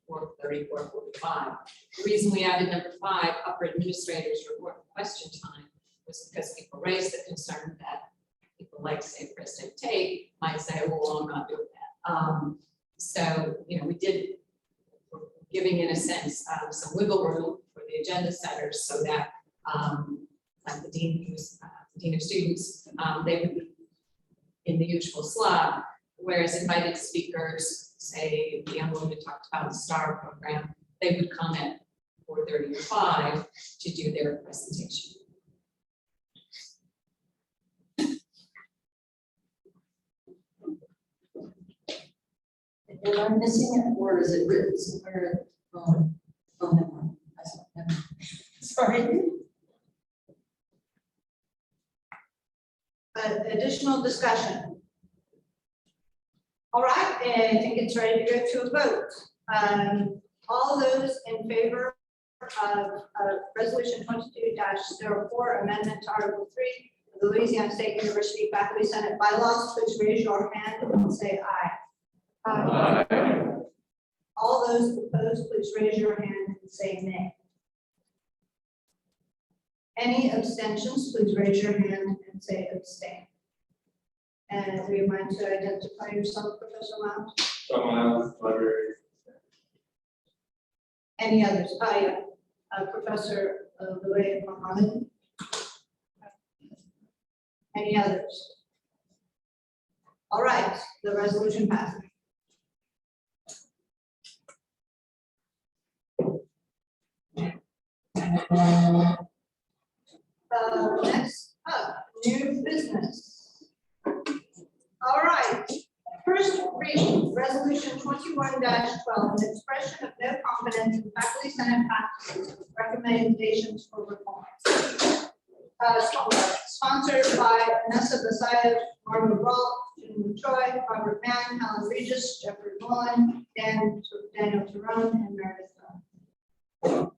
4:30, 4:45. The reason we added number 5, upper administrators report question time, was because people raised the concern that people like, say, President Tate might say, well, I'm not doing that. So, we did, we're giving in a sense, some wiggle room for the agenda setters so that, like the dean of students, they would be in the usual slot, whereas invited speakers, say the young woman who talked about the STAR program, they would come at 4:30 or 5 to do their presentation. Am I missing it, or is it written somewhere? Oh, never mind. Never mind. Sorry. Additional discussion. All right, I think it's ready to go to a vote. All those in favor of Resolution 22-04, amendment to Article 3 of the Louisiana State University Faculty Senate bylaws, please raise your hand and say aye. Aye. All those opposed, please raise your hand and say nay. Any abstentions, please raise your hand and say abstain. And remind to identify yourself, Professor Miles. Library. Any others? Yeah. Professor Louis Mohammed. Any others? All right, the resolution passes. Next up, new business. All right, first reading, resolution 21-12, an expression of no confidence in faculty senate practices, recommendations for reform. Sponsored by Vanessa Basayo, Margaret Brault, Jim Choi, Robert Mann, Helen Regis, Jeffrey Mullen, Daniel Tyrone, and Meredith Dunn.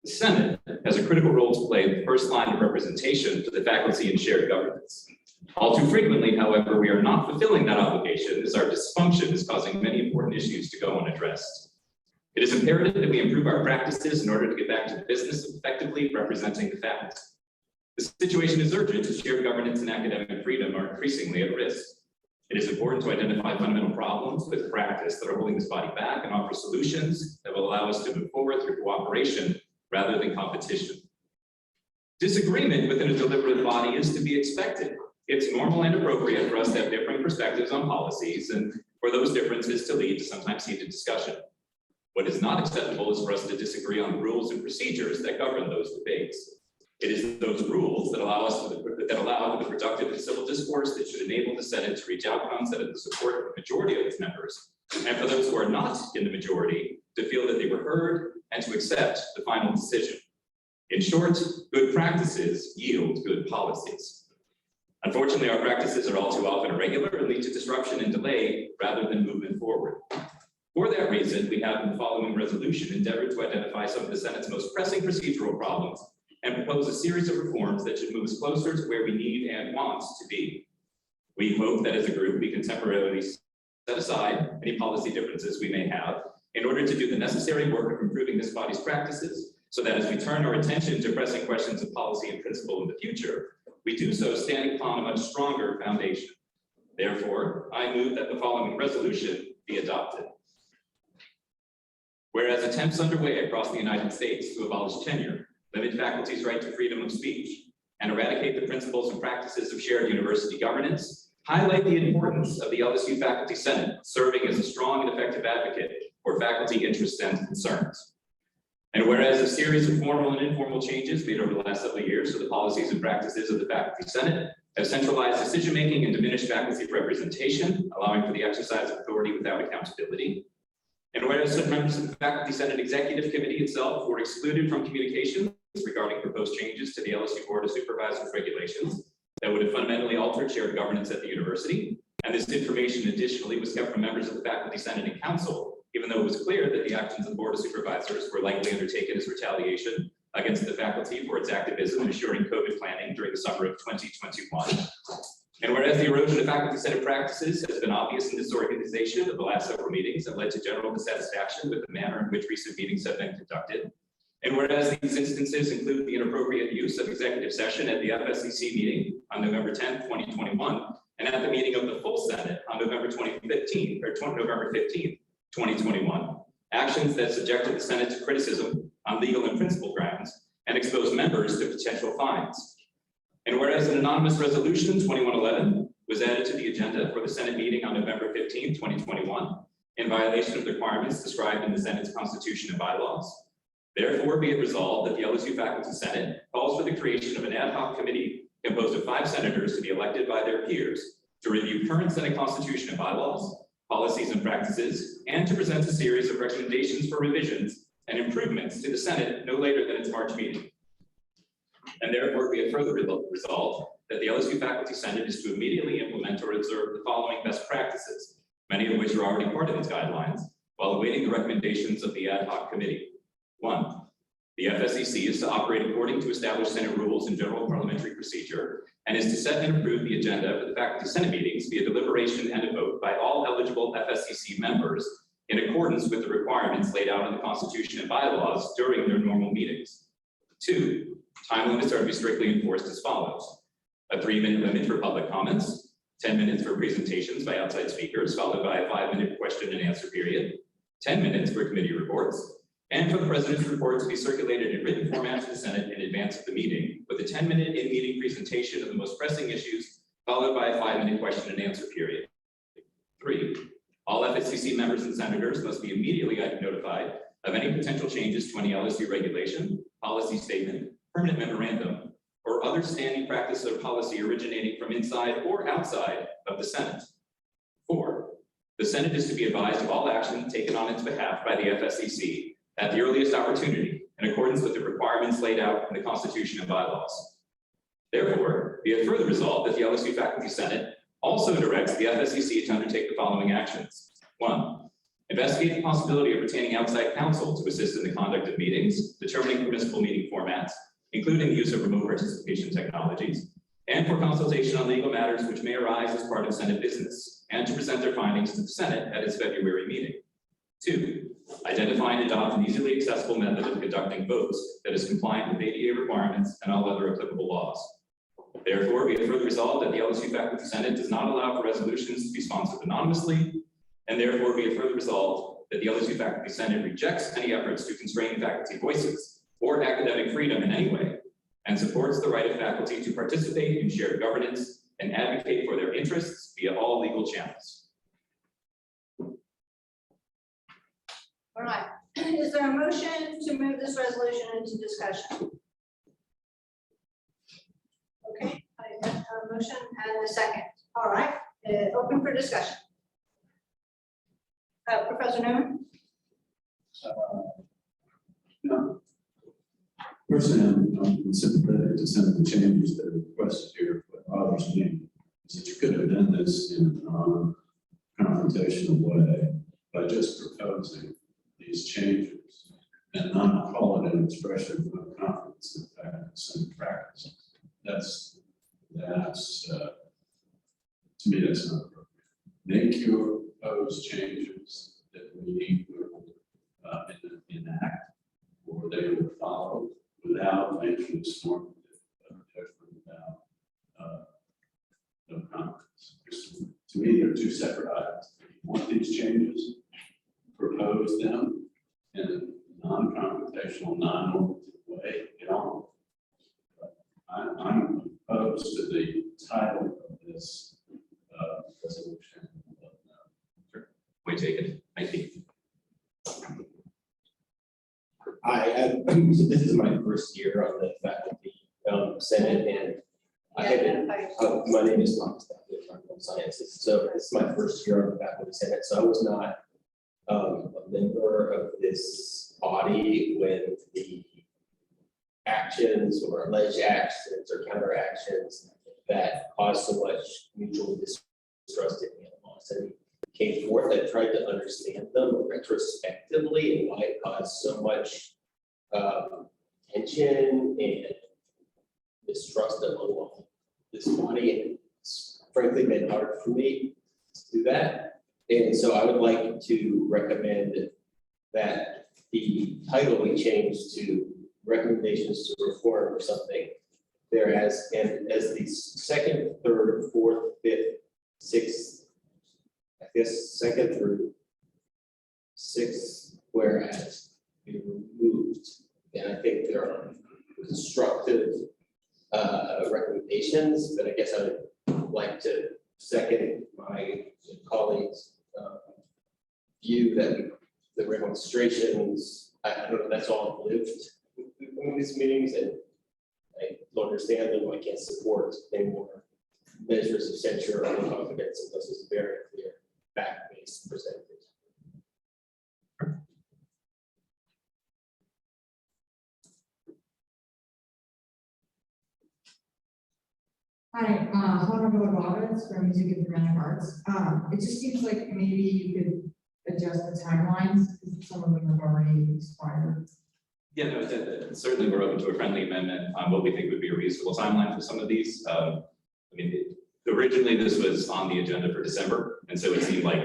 The Senate has a critical role to play in the first line of representation for the faculty in shared governance. All too frequently, however, we are not fulfilling that obligation as our dysfunction is causing many important issues to go unaddressed. It is imperative that we improve our practices in order to get back to the business of effectively representing the faculty. The situation is urgent as shared governance and academic freedom are increasingly at risk. It is important to identify fundamental problems with practice that are holding this body back and offer solutions that will allow us to move forward through cooperation rather than competition. Disagreement within a deliberative body is to be expected. It's normal and appropriate for us to have differing perspectives on policies and for those differences to lead to sometimes heated discussion. What is not acceptable is for us to disagree on the rules and procedures that govern those debates. It is those rules that allow the productive and civil discourse that should enable the Senate to reach outcomes that have the support of the majority of its members, and for those who are not in the majority to feel that they were heard and to accept the final decision. In short, good practices yield good policies. Unfortunately, our practices are all too often irregular and lead to disruption and delay rather than movement forward. For that reason, we have in the following resolution endeavored to identify some of the Senate's most pressing procedural problems and propose a series of reforms that should move us closer to where we need and want to be. We hope that as a group, we can temporarily set aside any policy differences we may have in order to do the necessary work of improving this body's practices, so that as we turn our attention to pressing questions of policy and principle in the future, we do so standing upon a much stronger foundation. Therefore, I move that the following resolution be adopted. Whereas attempts underway across the United States to abolish tenure, limit faculty's right to freedom of speech, and eradicate the principles and practices of shared university governance, highlight the importance of the LSU Faculty Senate serving as a strong and effective advocate for faculty interests and concerns. And whereas a series of formal and informal changes made over the last several years to the policies and practices of the Faculty Senate have centralized decision-making and diminished faculty representation, allowing for the exercise of authority without accountability. And whereas some members of the Faculty Senate Executive Committee itself were excluded from communications regarding proposed changes to the LSU Board of Supervisors regulations that would have fundamentally altered shared governance at the university, and this information additionally was kept from members of the Faculty Senate and Council, even though it was clear that the actions of the Board of Supervisors were likely undertaken as retaliation against the faculty for its activism in assuring COVID planning during the summer of 2021. And whereas the erosion of Faculty Senate practices has been obvious in this organization of the last several meetings and led to general dissatisfaction with the manner in which recent meetings have been conducted, and whereas these instances include the inappropriate use of executive session at the FSCC meeting on November 10th, 2021, and at the meeting of the full Senate on November 15th, 2021, actions that subjected the Senate to criticism on legal and principal grounds and exposed members to potential fines. And whereas an anonymous resolution 2111 was added to the agenda for the Senate meeting on November 15th, 2021, in violation of the requirements described in the Senate's Constitution and bylaws, therefore be it resolved that the LSU Faculty Senate calls for the creation of an ad hoc committee composed of 5 senators to be elected by their peers to review current Senate Constitution and bylaws, policies and practices, and to present a series of recommendations for revisions and improvements to the Senate no later than its March meeting. And therefore be it further resolved that the LSU Faculty Senate is to immediately implement or observe the following best practices, many of which are already part of its guidelines, while awaiting the recommendations of the ad hoc committee. 1, the FSCC is to operate according to established Senate rules and general parliamentary procedure, and is to set and approve the agenda for the Faculty Senate meetings via deliberation and a vote by all eligible FSCC members in accordance with the requirements laid out in the Constitution and bylaws during their normal meetings. 2, time limits are to be strictly enforced as follows: a 3-minute limit for public comments, 10 minutes for presentations by outside speakers, followed by a 5-minute question and answer period, 10 minutes for committee reports, and for the President's report to be circulated in written format to the Senate in advance of the meeting, with a 10-minute in-meeting presentation of the most pressing issues, followed by a 5-minute question and answer period. 3, all FSCC members and senators must be immediately notified of any potential changes to any LSU regulation, policy statement, permanent memorandum, or other standing practice or policy originating from inside or outside of the Senate. 4, the Senate is to be advised of all action taken on its behalf by the FSCC at the earliest opportunity in accordance with the requirements laid out in the Constitution and bylaws. Therefore, be it further resolved that the LSU Faculty Senate also directs the FSCC to undertake the following actions. 1, investigate the possibility of retaining outside counsel to assist in the conduct of meetings, determining permissible meeting formats, including the use of remote participation technologies, and for consultation on legal matters which may arise as part of Senate business, and to present their findings to the Senate at its February meeting. 2, identify and adopt an easily accessible method of conducting votes that is compliant with ADA requirements and all other applicable laws. Therefore, be it further resolved that the LSU Faculty Senate does not allow for resolutions to be sponsored anonymously, and therefore be it further resolved that the LSU Faculty Senate rejects any efforts to constrain faculty voices or academic freedom in any way, and supports the right of faculty to participate in shared governance and advocate for their interests via all legal channels. All right, is there a motion to move this resolution into discussion? Okay, I have a motion and a second. All right, open for discussion. Professor Newman? Personally, I'm sympathetic to some of the changes that are requested here. What bothers me is that you could have done this in a confrontational way by just proposing these changes and not call it an expression of confidence in practice and practice. That's to me, that's not appropriate. Make your proposed changes that we will enact, or they will follow without making this normative judgment without no comments. To me, they're two separate items. If you want these changes, propose them in a non-confrontational, non-normative way, get on. I'm opposed to the title of this resolution. Point taken. Thank you. So this is my first year on the faculty senate, and I have been, my name is Thomas, I'm from sciences. So this is my first year on the faculty senate. So I was not a member of this body when the actions or alleged actions or counteractions that caused so much mutual distrust and animosity came forth. I tried to understand them retrospectively and why it caused so much tension and mistrust among this body. And it's frankly been hard for me to do that. And so I would like to recommend that the title be changed to recommendations to reform or something. Whereas, and as the second, third, fourth, fifth, sixth, I guess second through sixth, whereas be removed. And I think there are constructive recommendations, but I guess I would like to second my colleagues' view that the demonstrations, I don't know, that's all I've lived in these meetings, and I don't understand them. I can't support any more measures of censure or confidence unless it's very clear fact-based presented. Hi, Honorable Roberts from Music and Dramatic Arts. It just seems like maybe you could adjust the timelines because some of them have already expired. Yeah, no, certainly we're open to a friendly amendment on what we think would be a reasonable timeline for some of these. I mean, originally this was on the agenda for December, and so it seemed like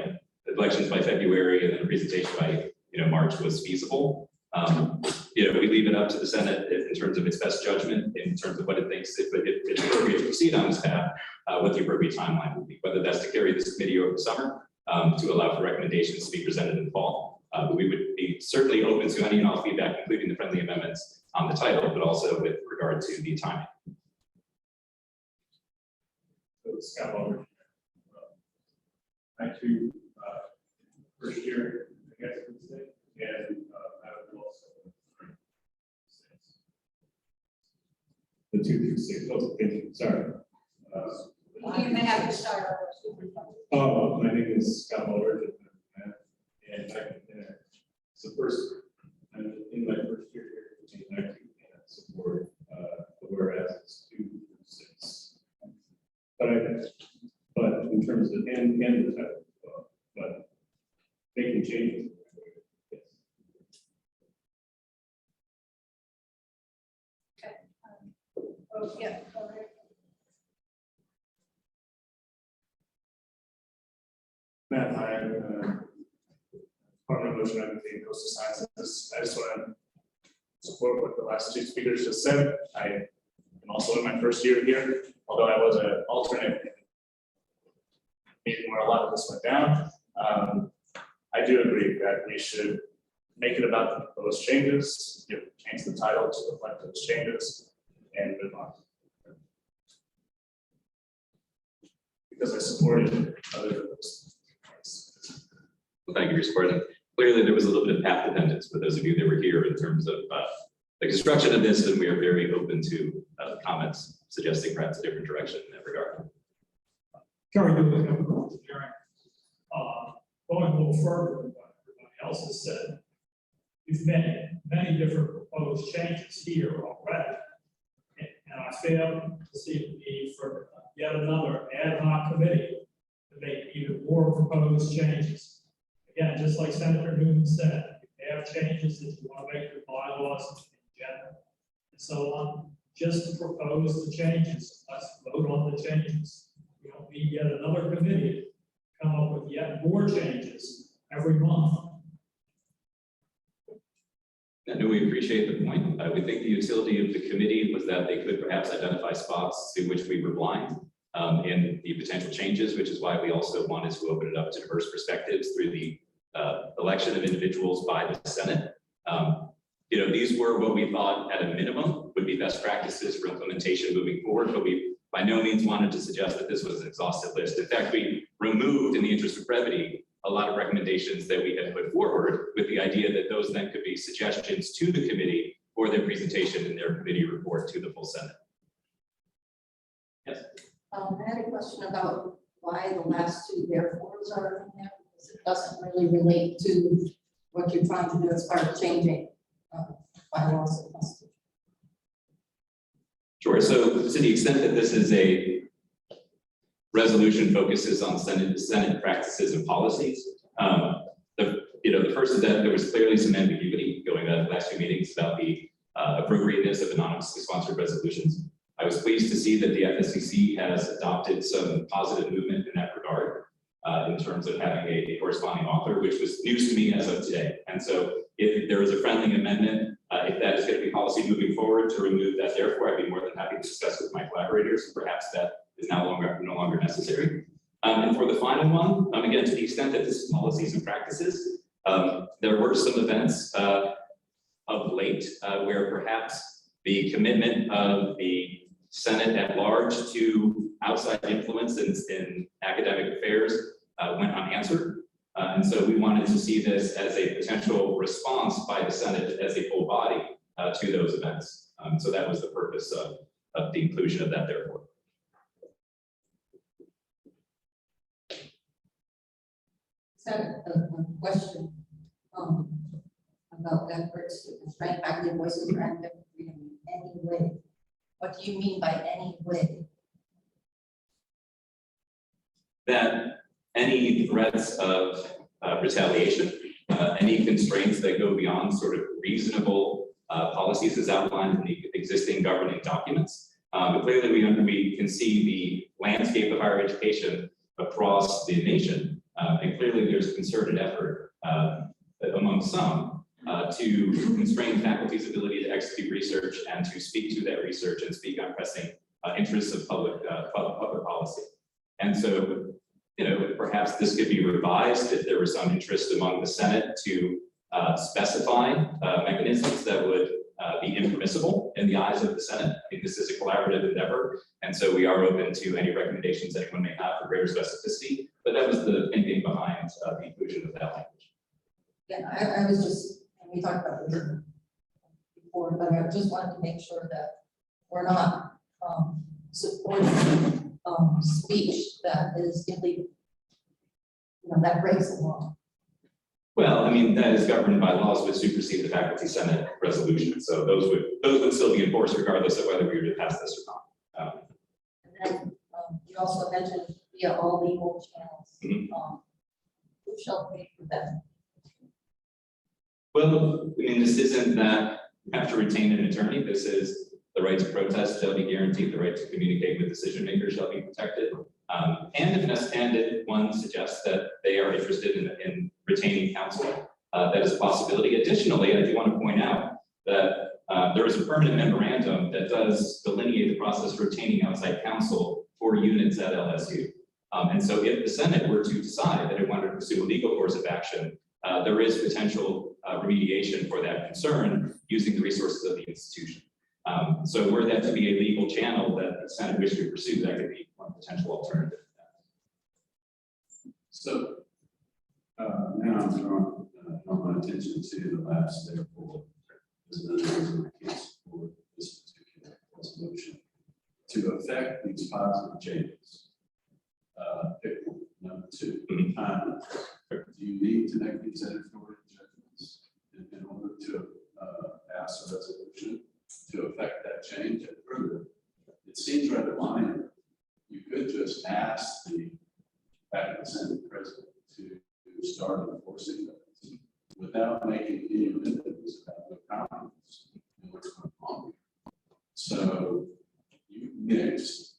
elections by February and then a presentation by March was feasible. We leave it up to the Senate in terms of its best judgment, in terms of what it thinks if it's appropriate to proceed on this path, what the appropriate timeline would be, whether that's to carry this committee over the summer to allow for recommendations to be presented in the fall. But we would be certainly open to any and all feedback, including the friendly amendments on the title, but also with regard to the timing. So Scott Lover. I too, first year, I guess I would say, and I would also. The 2 through 6. Oh, thank you. Sorry. You may have to start. Oh, my name is Scott Lover, and so first, in my first year here, I can support the whereas it's 2 through 6. But in terms of and the title, but making changes. Yes. Oh, yeah. All right. Matt, hi, part of the motion on the coastal sciences. I just want to support what the last two speakers just said. I am also in my first year here, although I was an alternate meeting where a lot of this went down. I do agree that we should make it about the proposed changes, change the title to reflect those changes, and move on. Because I supported other than those. Well, thank you for your support. And clearly, there was a little bit of path dependence for those of you that were here in terms of the construction of this, and we are very open to comments suggesting perhaps a different direction in that regard. Going a little further than what everybody else has said, you've made many different proposed changes here already. And I fail to see the need for yet another ad hoc committee to make even more proposed changes. Again, just like Senator Newman said, you have changes that you want to make your bylaws in general and so on. Just to propose the changes, let's vote on the changes. We don't need yet another committee to come up with yet more changes No, we appreciate the point. We think the utility of the committee was that they could perhaps identify spots to which we were blind in the potential changes, which is why we also wanted to open it up to diverse perspectives through the election of individuals by the Senate. These were what we thought at a minimum would be best practices for implementation moving forward, but we by no means wanted to suggest that this was an exhaustive list. In fact, we removed, in the interest of brevity, a lot of recommendations that we had put forward with the idea that those then could be suggestions to the committee for their presentation in their committee report to the full Senate. Yes. I had a question about why the last two therefores are in there, because it doesn't really relate to what you're trying to do as far as changing bylaws and constitution. Sure. So to the extent that this is a resolution focuses on Senate practices and policies, the first is that there was clearly some ambiguity going on the last few meetings about the appropriateness of anonymously sponsored resolutions. I was pleased to see that the FSCC has adopted some positive movement in that regard in terms of having a corresponding author, which was news to me as of today. And so if there is a friendly amendment, if that is going to be policy moving forward to remove that, therefore, I'd be more than happy to discuss with my collaborators. Perhaps that is no longer necessary. And for the final one, again, to the extent that this is policies and practices, there were some events of late where perhaps the commitment of the Senate at large to outside influence in academic affairs went unanswered. And so we wanted to see this as a potential response by the Senate as a full body to those events. So that was the purpose of the inclusion of that, therefore. So a question about efforts to constrain faculty voices for academic freedom in any way. What do you mean by any way? That any threats of retaliation, any constraints that go beyond sort of reasonable policies as outlined in the existing governing documents. But clearly we can see the landscape of higher education across the nation. And clearly there's a concerted effort among some to constrain faculty's ability to execute research and to speak to that research and speak on pressing interests of public policy. And so, perhaps this could be revised if there was some interest among the Senate to specify mechanisms that would be impermissible in the eyes of the Senate. I think this is a collaborative endeavor, and so we are open to any recommendations anyone may have for greater specificity. But that was the thinking behind the inclusion of that language. Yeah, I was just, and we talked about this before, but I just wanted to make sure that we're not supporting speech that is illegal, that breaks the law. Well, I mean, that is governed by laws which supersede the faculty Senate resolution. So those would still be enforced regardless of whether we were to pass this or not. And then you also mentioned via all legal channels. Who shall pay for them? Well, I mean, this isn't that you have to retain an attorney. This is the right to protest shall be guaranteed. The right to communicate with decision makers shall be protected. And if one suggests that they are interested in retaining counsel, that is a possibility. Additionally, I do want to point out that there is a permanent memorandum that does delineate the process for retaining outside counsel for units at LSU. And so if the Senate were to decide that it wanted to pursue a legal course of action, there is potential remediation for that concern using the resources of the institution. So were that to be a legal channel that the Senate wished to pursue, that could be one potential alternative. So now I'm drawing my attention to the last therefore, as another reason I can't support this particular resolution. To affect these positive changes, pick one. Number two, timeline. Do you need to make these editorial judgments in order to pass a resolution to affect that change? And further, it seems rather minor. You could just ask the faculty Senate president to start enforcing those without making any amendments about the comments and what's going on. So you mix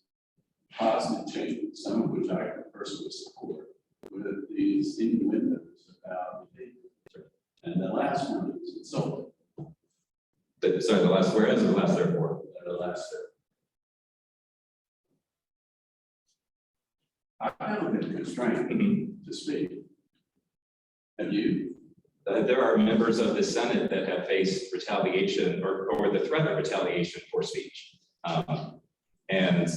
positive changes, some of which I can personally support, with these innuendos about behavior. And the last one is insulting. Sorry, the last whereas or the last therefore? The last step. I haven't been constrained to speak. Have you? There are members of the Senate that have faced retaliation or the threat of retaliation for speech. And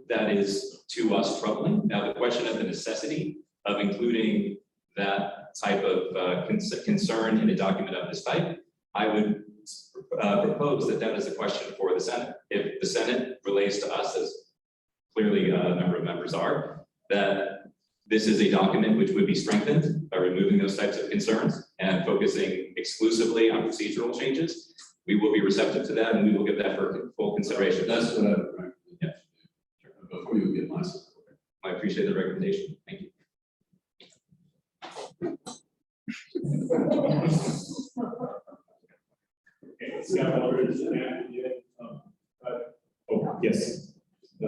that is to us troubling. Now, the question of the necessity of including that type of concern in a document of this type, I would propose that is a question for the Senate. If the Senate relays to us, as clearly a number of members are, that this is a document which would be strengthened by removing those types of concerns and focusing exclusively on procedural changes, we will be receptive to that and we will give that for full consideration. That's what I would recommend. Yeah. Before you get my support. I appreciate the recommendation. Thank you. Okay, Scott Aldridge, Matt, again. Oh, yes.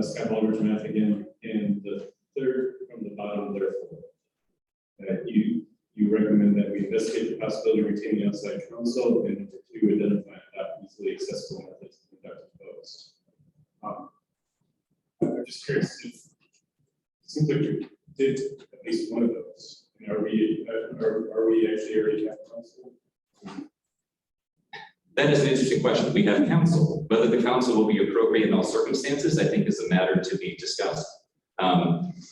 Scott Aldridge, Matt again, and the third from the bottom, therefore. That you recommend that we investigate the possibility of retaining outside counsel and number two, identify not easily accessible methods to conduct votes. I'm just curious, it seems like you did at least one of those. And are we actually already have counsel? That is an interesting question. We have counsel. Whether the counsel will be appropriate in all circumstances, I think is a matter to be discussed.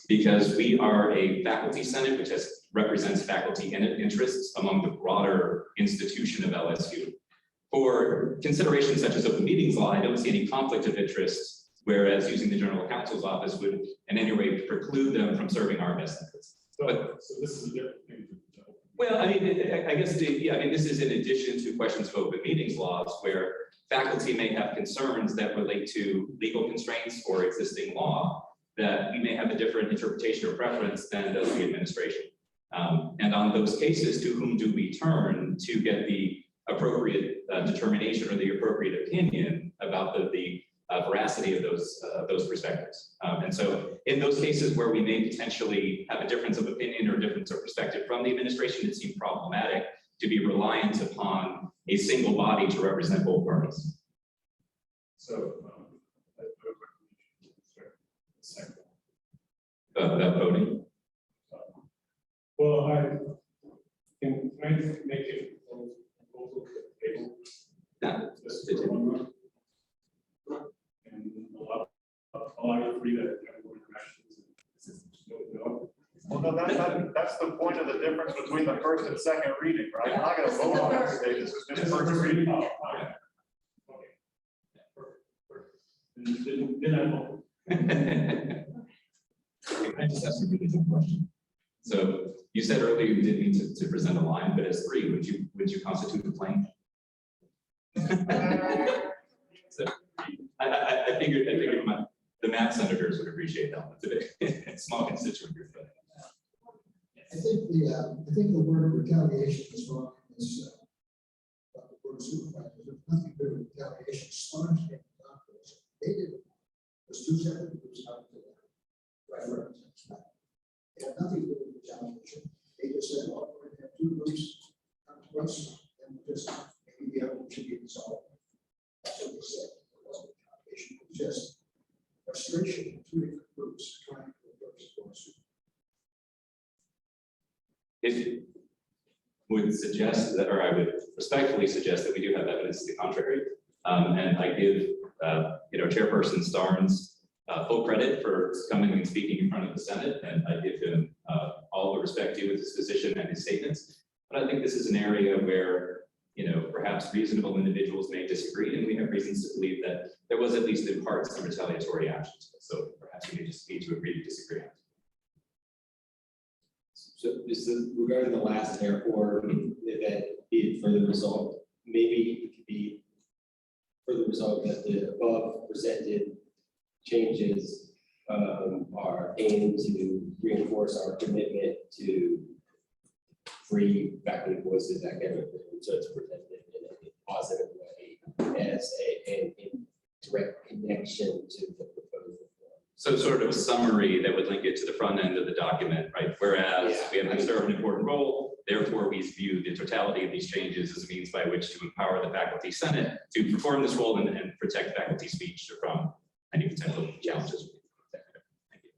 Because we are a faculty senate, which represents faculty interests among the broader institution of LSU. For considerations such as open meetings law, I don't see any conflict of interest, whereas using the general counsel's office would in any way preclude them from serving our best interests. So this is a different thing. Well, I mean, I guess, this is in addition to questions of open meetings laws where faculty may have concerns that relate to legal constraints or existing law that we may have a different interpretation or preference than does the administration. And on those cases, to whom do we turn to get the appropriate determination or the appropriate opinion about the veracity of those perspectives? And so in those cases where we may potentially have a difference of opinion or difference of perspective from the administration, it seems problematic to be reliant upon a single body to represent both parties. So, That voting. well, can I make a proposal to the table? Yeah. Just for 1 month? And allow you to read that. No. Well, no, that's the point of the difference between the first and second reading, right? I'm not gonna vote on it today, this is just first reading. Oh, okay. Okay. Then I vote. I just have a really good question. So you said earlier you didn't need to present a line, but as three, would you constitute a plane? So I figured the Matt senators would appreciate that. It's a small constituent group. I think the word retaliation is wrong in this. Board of Supervisors, there's nothing to do with retaliation. Starnes and doctors, they did it. There's two separate groups out there. Right, they have nothing to do with retaliation. They just said, well, we're going to have two groups come to us, and we'll just maybe the other one should be dissolved. That's what they said. It wasn't retaliation, it was just frustration of two different groups trying to approach the board of supervisors. If would suggest that, or I would respectfully suggest that we do have evidence to the contrary. And I give, Chairperson Starnes full credit for coming and speaking in front of the Senate, and I give him all the respect due with his position and his statements. But I think this is an area where, perhaps reasonable individuals may disagree, and we have reasons to believe that there was at least in part some retaliatory actions. So perhaps we may just need to agree to disagree. So this is regarding the last therefore, that be for the result, maybe it could be for the result that the above presented changes are aimed to reinforce our commitment to free faculty voices academically. So it's presented in a positive way as a direct connection to the proposal. So sort of a summary that would link it to the front end of the document, right? Whereas we have to serve an important role, Therefore, we view the totality of these changes as a means by which to empower the faculty senate to perform this role and protect faculty speech from any potential challenges. Thank you.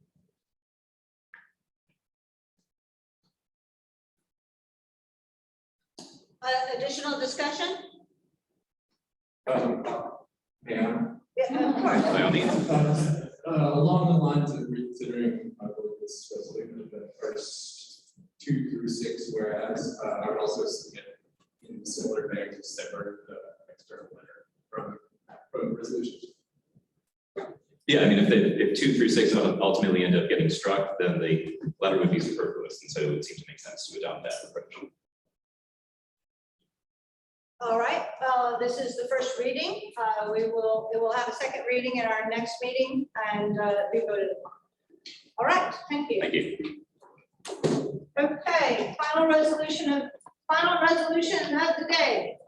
Additional discussion? Yeah. Yeah, of course. By all means. Along the lines of reconsidering, I believe this resolution, the first 2 through 6, whereas I would also submit in similar vein to separate the external letter from the resolution. Yeah, I mean, if 2 through 6 ultimately end up getting struck, then the letter would be superfluous, and so it would seem to make sense to adopt that approach. All right, this is the first reading. It will have a second reading in our next meeting and be voted upon. All right, thank you. Thank you. Okay, final resolution of the day.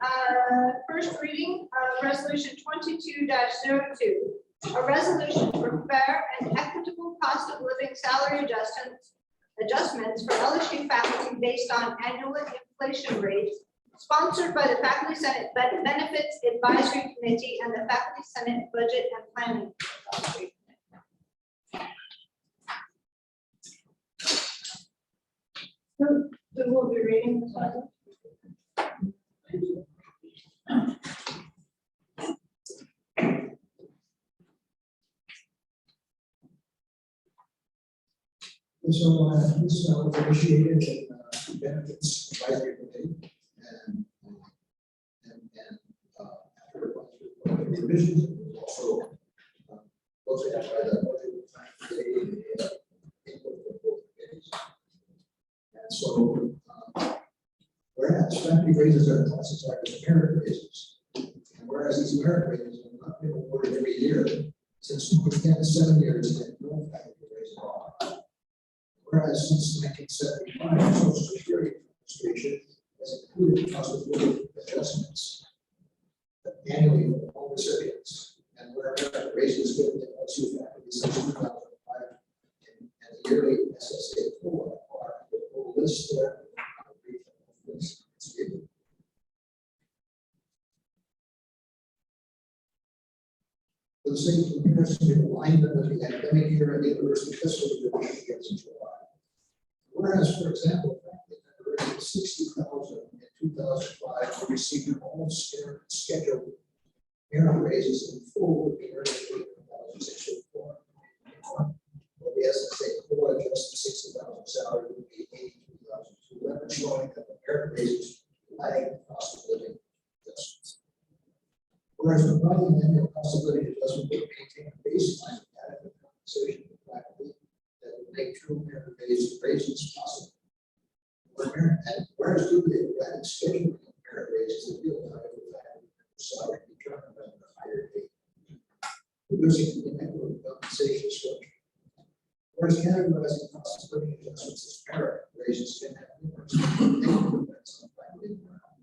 First reading, resolution 22-02. A resolution for fair and equitable cost of living salary adjustments for LSU faculty based on annual inflation rates, sponsored by the Faculty Senate Benefits Advisory Committee and the Faculty Senate Budget and Planning Advisory Committee. Who will be reading this one? This was initiated in Benefits Advisory Committee and after revisions, it was also looked at by the Budget Committee and input from both committees. And so, whereas faculty raises are classified as merit raises, and whereas these merit raises have not been awarded every year since 7 years and no faculty raise at all. Whereas since 1975, the Social Security Administration has included cost of living adjustments annually for all recipients, and where merit raises given to LSU faculty since 2005, and the yearly SSA full are the full list there. For the sake of comparison, we alignment with the academic year and the university fiscal year which begins in July. Whereas, for example, faculty that earned $60,000 in 2005 received their own scheduled merit raises in full would be earning $8,604. While the SSA core adjusted $60,000 salary would be $82,211, showing that the merit raises lag the cost of living adjustments. Whereas providing an annual cost of living adjustment would maintain a baseline of adequate compensation for faculty that would make true merit raises possible. Whereas due to the erratic scheduling of merit raises, the real time of the faculty salary determined by the higher date, producing an inequitable compensation structure. Whereas categorizing cost of living adjustments as merit raises can have numerous negative effects on faculty morale.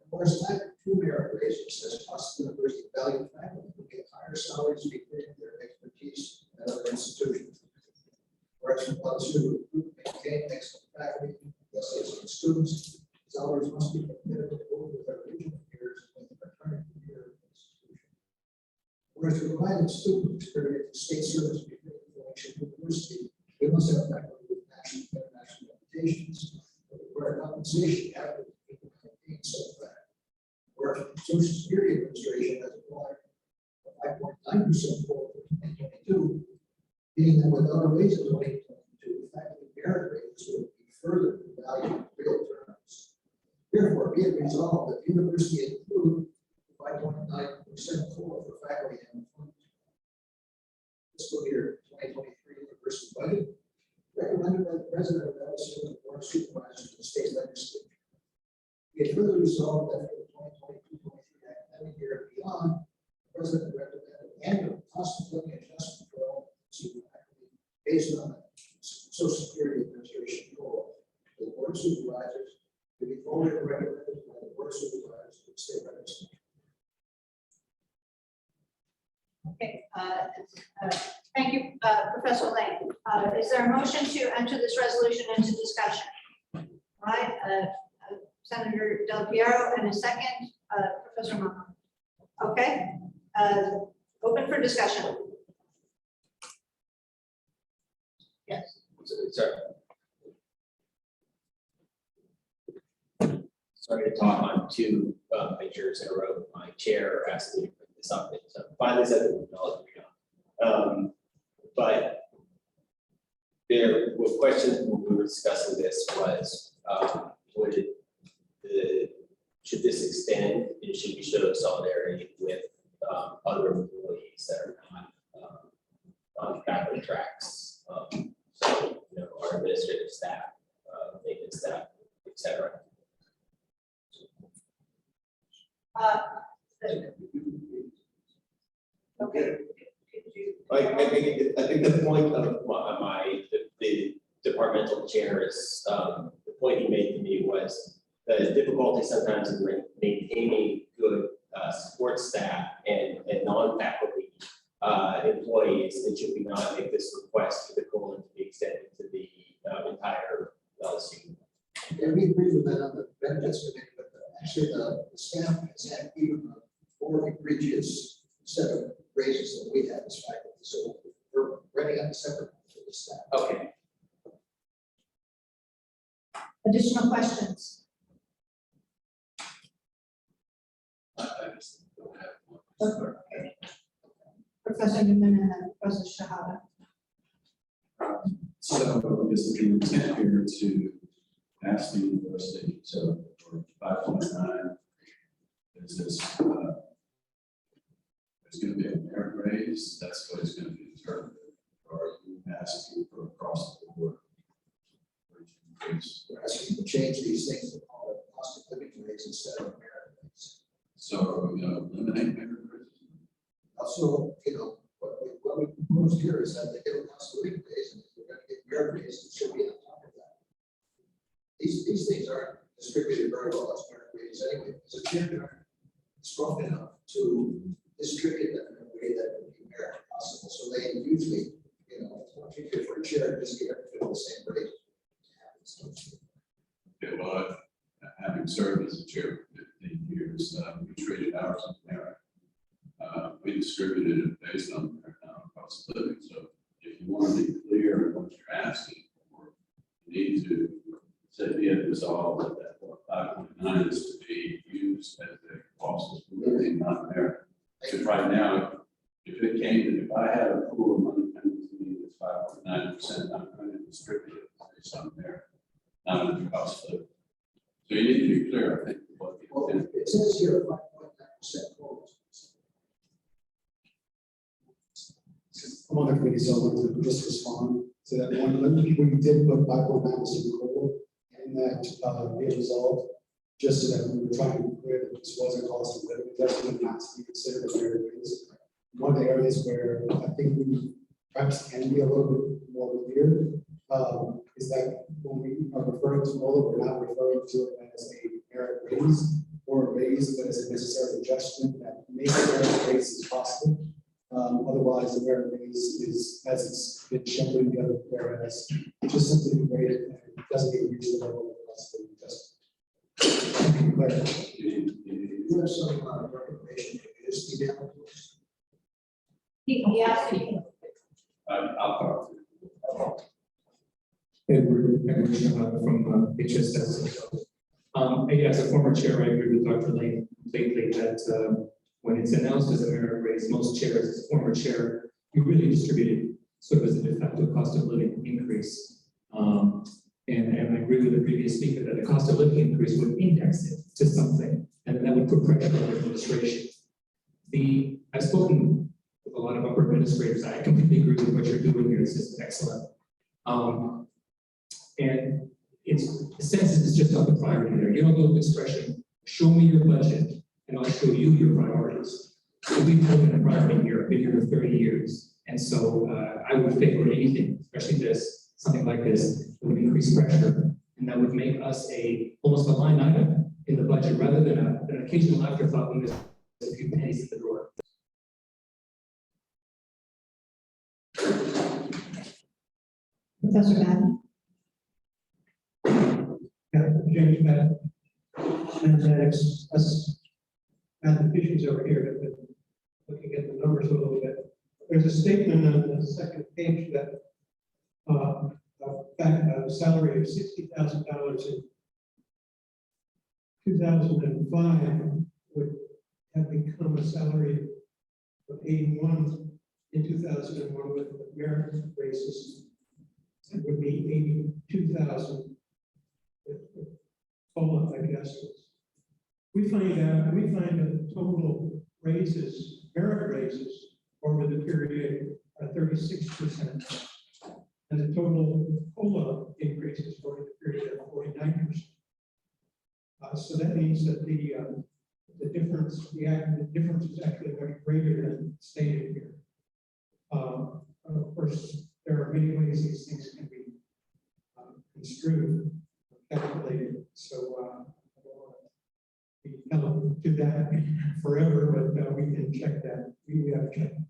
Whereas lack of true merit raises as cost of university value faculty will get higher salaries because of their expertise at other institutions. Whereas from LSU recruit, maintain excellent faculty, excellent students, salaries must be competitive both with our regional peers and with our current peer institution. Whereas to provide student experience in state service before university, we must have faculty with national and international reputations, where compensation adequate people can be so fast. Where Social Security Administration has applied a 5.9% for 2022, meaning that without a raise in 2022, faculty merit rates would be further valued in real terms. Therefore, be it resolved that the university include 5.9% COLA for faculty in fiscal year 2023 university budget, recommended by the president of LSU and the board of supervisors of the state legislature. Be it further resolved that for the 2022-23 academic year and beyond, the president recommended annual cost of living adjustment for all faculty based on the Social Security Administration goal. The board of supervisors to be voted and recommended by the board of supervisors of the state legislature. Okay, thank you, Professor Lane. Is there a motion to enter this resolution into discussion? All right, Senator Del Piero, and a second, Professor Mama. Okay, open for discussion. Yes. Sorry. Sorry to talk on two pictures in a row. My chair asked me to put this up, so finally said it was but there were questions when we were discussing this was, should this extend and should we show solidarity with other employees that are not on faculty tracks? So, our administrative staff, maintenance staff, et cetera. Okay. I think the point of the departmental chair is, the point he made to me was the difficulty sometimes in maintaining good support staff and non-faculty employees, and should we not make this request for the COLA to be extended to the entire LSU? Yeah, we agree with that on the benefits committee, but actually the staff has had even a more egregious set of raises than we have as faculty. So we're running up a separate for the staff. Okay. Additional questions? I just don't have one. Professor Newman and then Professor Shahada. So is the intent here to ask the university, so for 5.9, is this, there's going to be a merit raise, that's what is going to be determined, or are you asking for across the board? We're asking to change these things to call it cost of living raise instead of merit raise. So are we going to eliminate merit raises? Also, what we propose here is that they get a cost of living raise, and if we're going to get merit raise, it should be on top of that. These things aren't distributed very well as merit raises anyway, because the chair aren't strong enough to distribute them in a way that would be merit possible. So they usually, particularly for a chair, just give everything the same rate. Okay, well, having served as a chair for 15 years, we treated ours as merit. We distributed it based on merit, not cost of living. So if you want to be clear in what you're asking for, you need to say be it resolved that 5.9 is to be used as a cost of living, not merit. Because right now, if I had a pool of money coming to me that's 5.9%, I'm going to distribute it based on merit, not on the cost of living. So you need to be clear, I think, what the intent It says here 5.9% quotas. I'm on the committee, so I want to just respond to that one. When we did put 5.9 as a goal in that be resolved, just so that we were trying to be clear that this wasn't cost of living, definitely not to be considered a merit raise. One of the areas where I think we perhaps can be a little bit more clear is that when we are referring to COLA, we're not referring to it as a merit raise or a raise, but as a necessary adjustment that makes a merit raise as possible. Otherwise, the merit raise is, as it's been shown in the other, whereas it's just simply rated and it doesn't even reach the level of cost of adjustment. You have some recommendation, just email. He asked me. I'll talk to you. Edward from HSS. As a former chair, I agree with Dr. Lane completely that when it's announced as a merit raise, most chairs, as a former chair, you really distribute it sort of as a de facto cost of living increase. And I agree with the previous speaker that the cost of living increase would index it to something, and then that would put pressure on the administration. I've spoken with a lot of upper administrators. I completely agree with what you're doing here. This is excellent. And the census is just not the priority there. You don't go with discretion. Show me your budget, and I'll show you your priorities. So we've taken a priority here. I've been here for 30 years. And so I would favor anything, especially something like this, that would increase pressure. And that would make us almost a line item in the budget rather than an occasional afterthought when there's a few pennies in the drawer. Professor Madden. James mathematics, us mathematicians over here have been looking at the numbers a little bit. There's a statement on the second page that a salary of $60,000 in 2005 would have become a salary of 81 in 2001 with the merit raises. It would be 82,000. COLA, I guess. We find that total raises, merit raises over the period are 36%. And the total COLA increases over the period are 49%. So that means that the difference is actually much greater than stated here. Of course, there are many ways these things can be construed, calculated. So I don't want to be held to that forever, but we can check that. We have checked.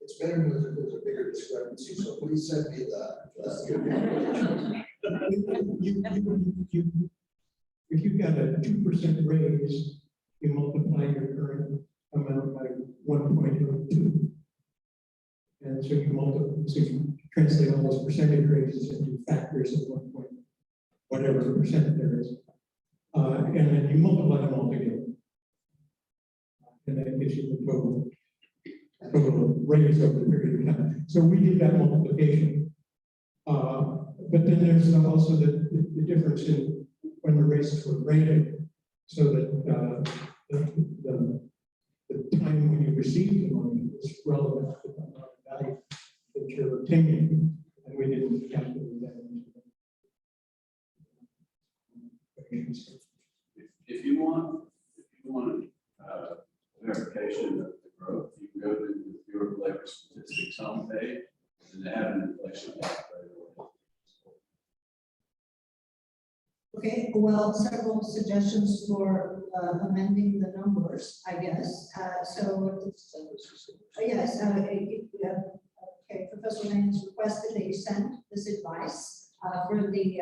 It's better known if there's a bigger discrepancy, so please send me If you've got a 2% raise, you multiply your current amount by 1.02. And so you translate all those percentage raises into factors of 1 point, whatever percent there is. And then you multiply them all together. And that gives you the total raise over the period of time. So we did that multiplication. But then there's also the difference in when the raises were granted, so that the time when you received the money is relevant to the value that you're obtaining, and we didn't calculate that into the. If you want verification of the growth, you can go to the Bureau of Labor Statistics homepage, and they have an inflation calculator. Okay, well, several suggestions for amending the numbers, I guess. Yes, okay, Professor Lane has requested that you send this advice for the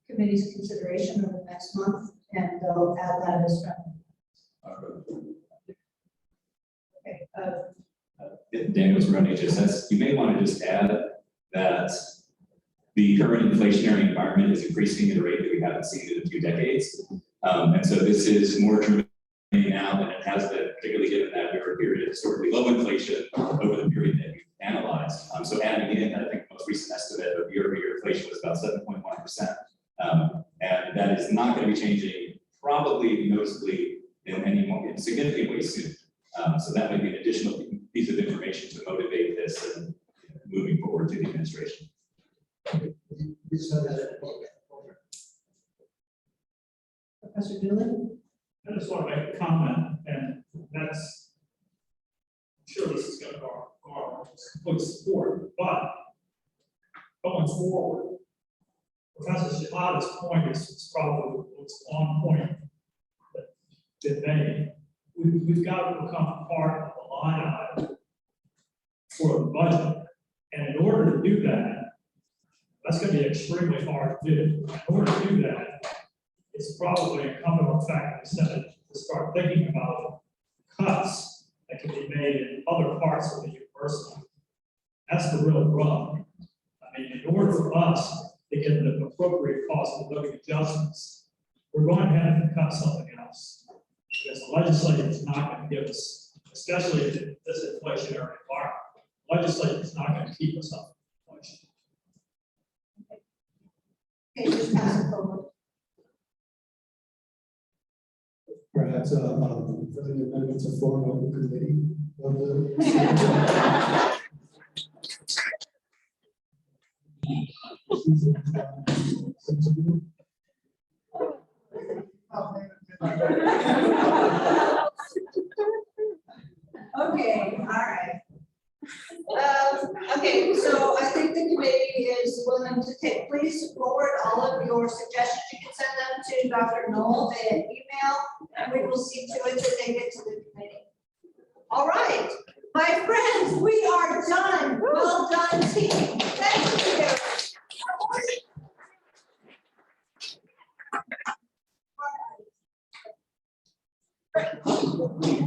committee's consideration over the next month, and they'll add that as well. Okay. Daniel's from HSS. You may want to just add that the current inflationary environment is increasing at a rate that we haven't seen in a few decades. And so this is more true now than it has been, particularly given that we were a period of historically low inflation over the period that we've analyzed. So adding in, I think the most recent estimate of year-over-year inflation was about 7.1%. And that is not going to be changing probably noticeably in significant ways soon. So that might be an additional piece of information to motivate this and moving forward to the administration. Professor Dillon? I just want to make a comment, and that's, I'm sure this is going to garner complete support, but going forward, Professor Shahada's point is probably what's on point that made. We've got to become part of the line item for the budget, and in order to do that, that's going to be extremely hard to do. In order to do that, it's probably incumbent on faculty senate to start thinking about cuts that can be made in other parts of the university. That's the real rub. I mean, in order for us to get the appropriate cost of living adjustments, we're going to have to cut something else. Because the legislature is not going to give us, especially in this inflationary environment, the legislature is not going to keep us up with inflation. Okay, just pass it forward. Perhaps for the amendment to form of the committee of the. Okay, all right. Okay, so I think the committee is willing to take, please forward all of your suggestions. You can send them to Dr. Knoll via email, and we will see to it that they get to the committee. All right, my friends, we are done. Well done, team. Thank you. Hopefully,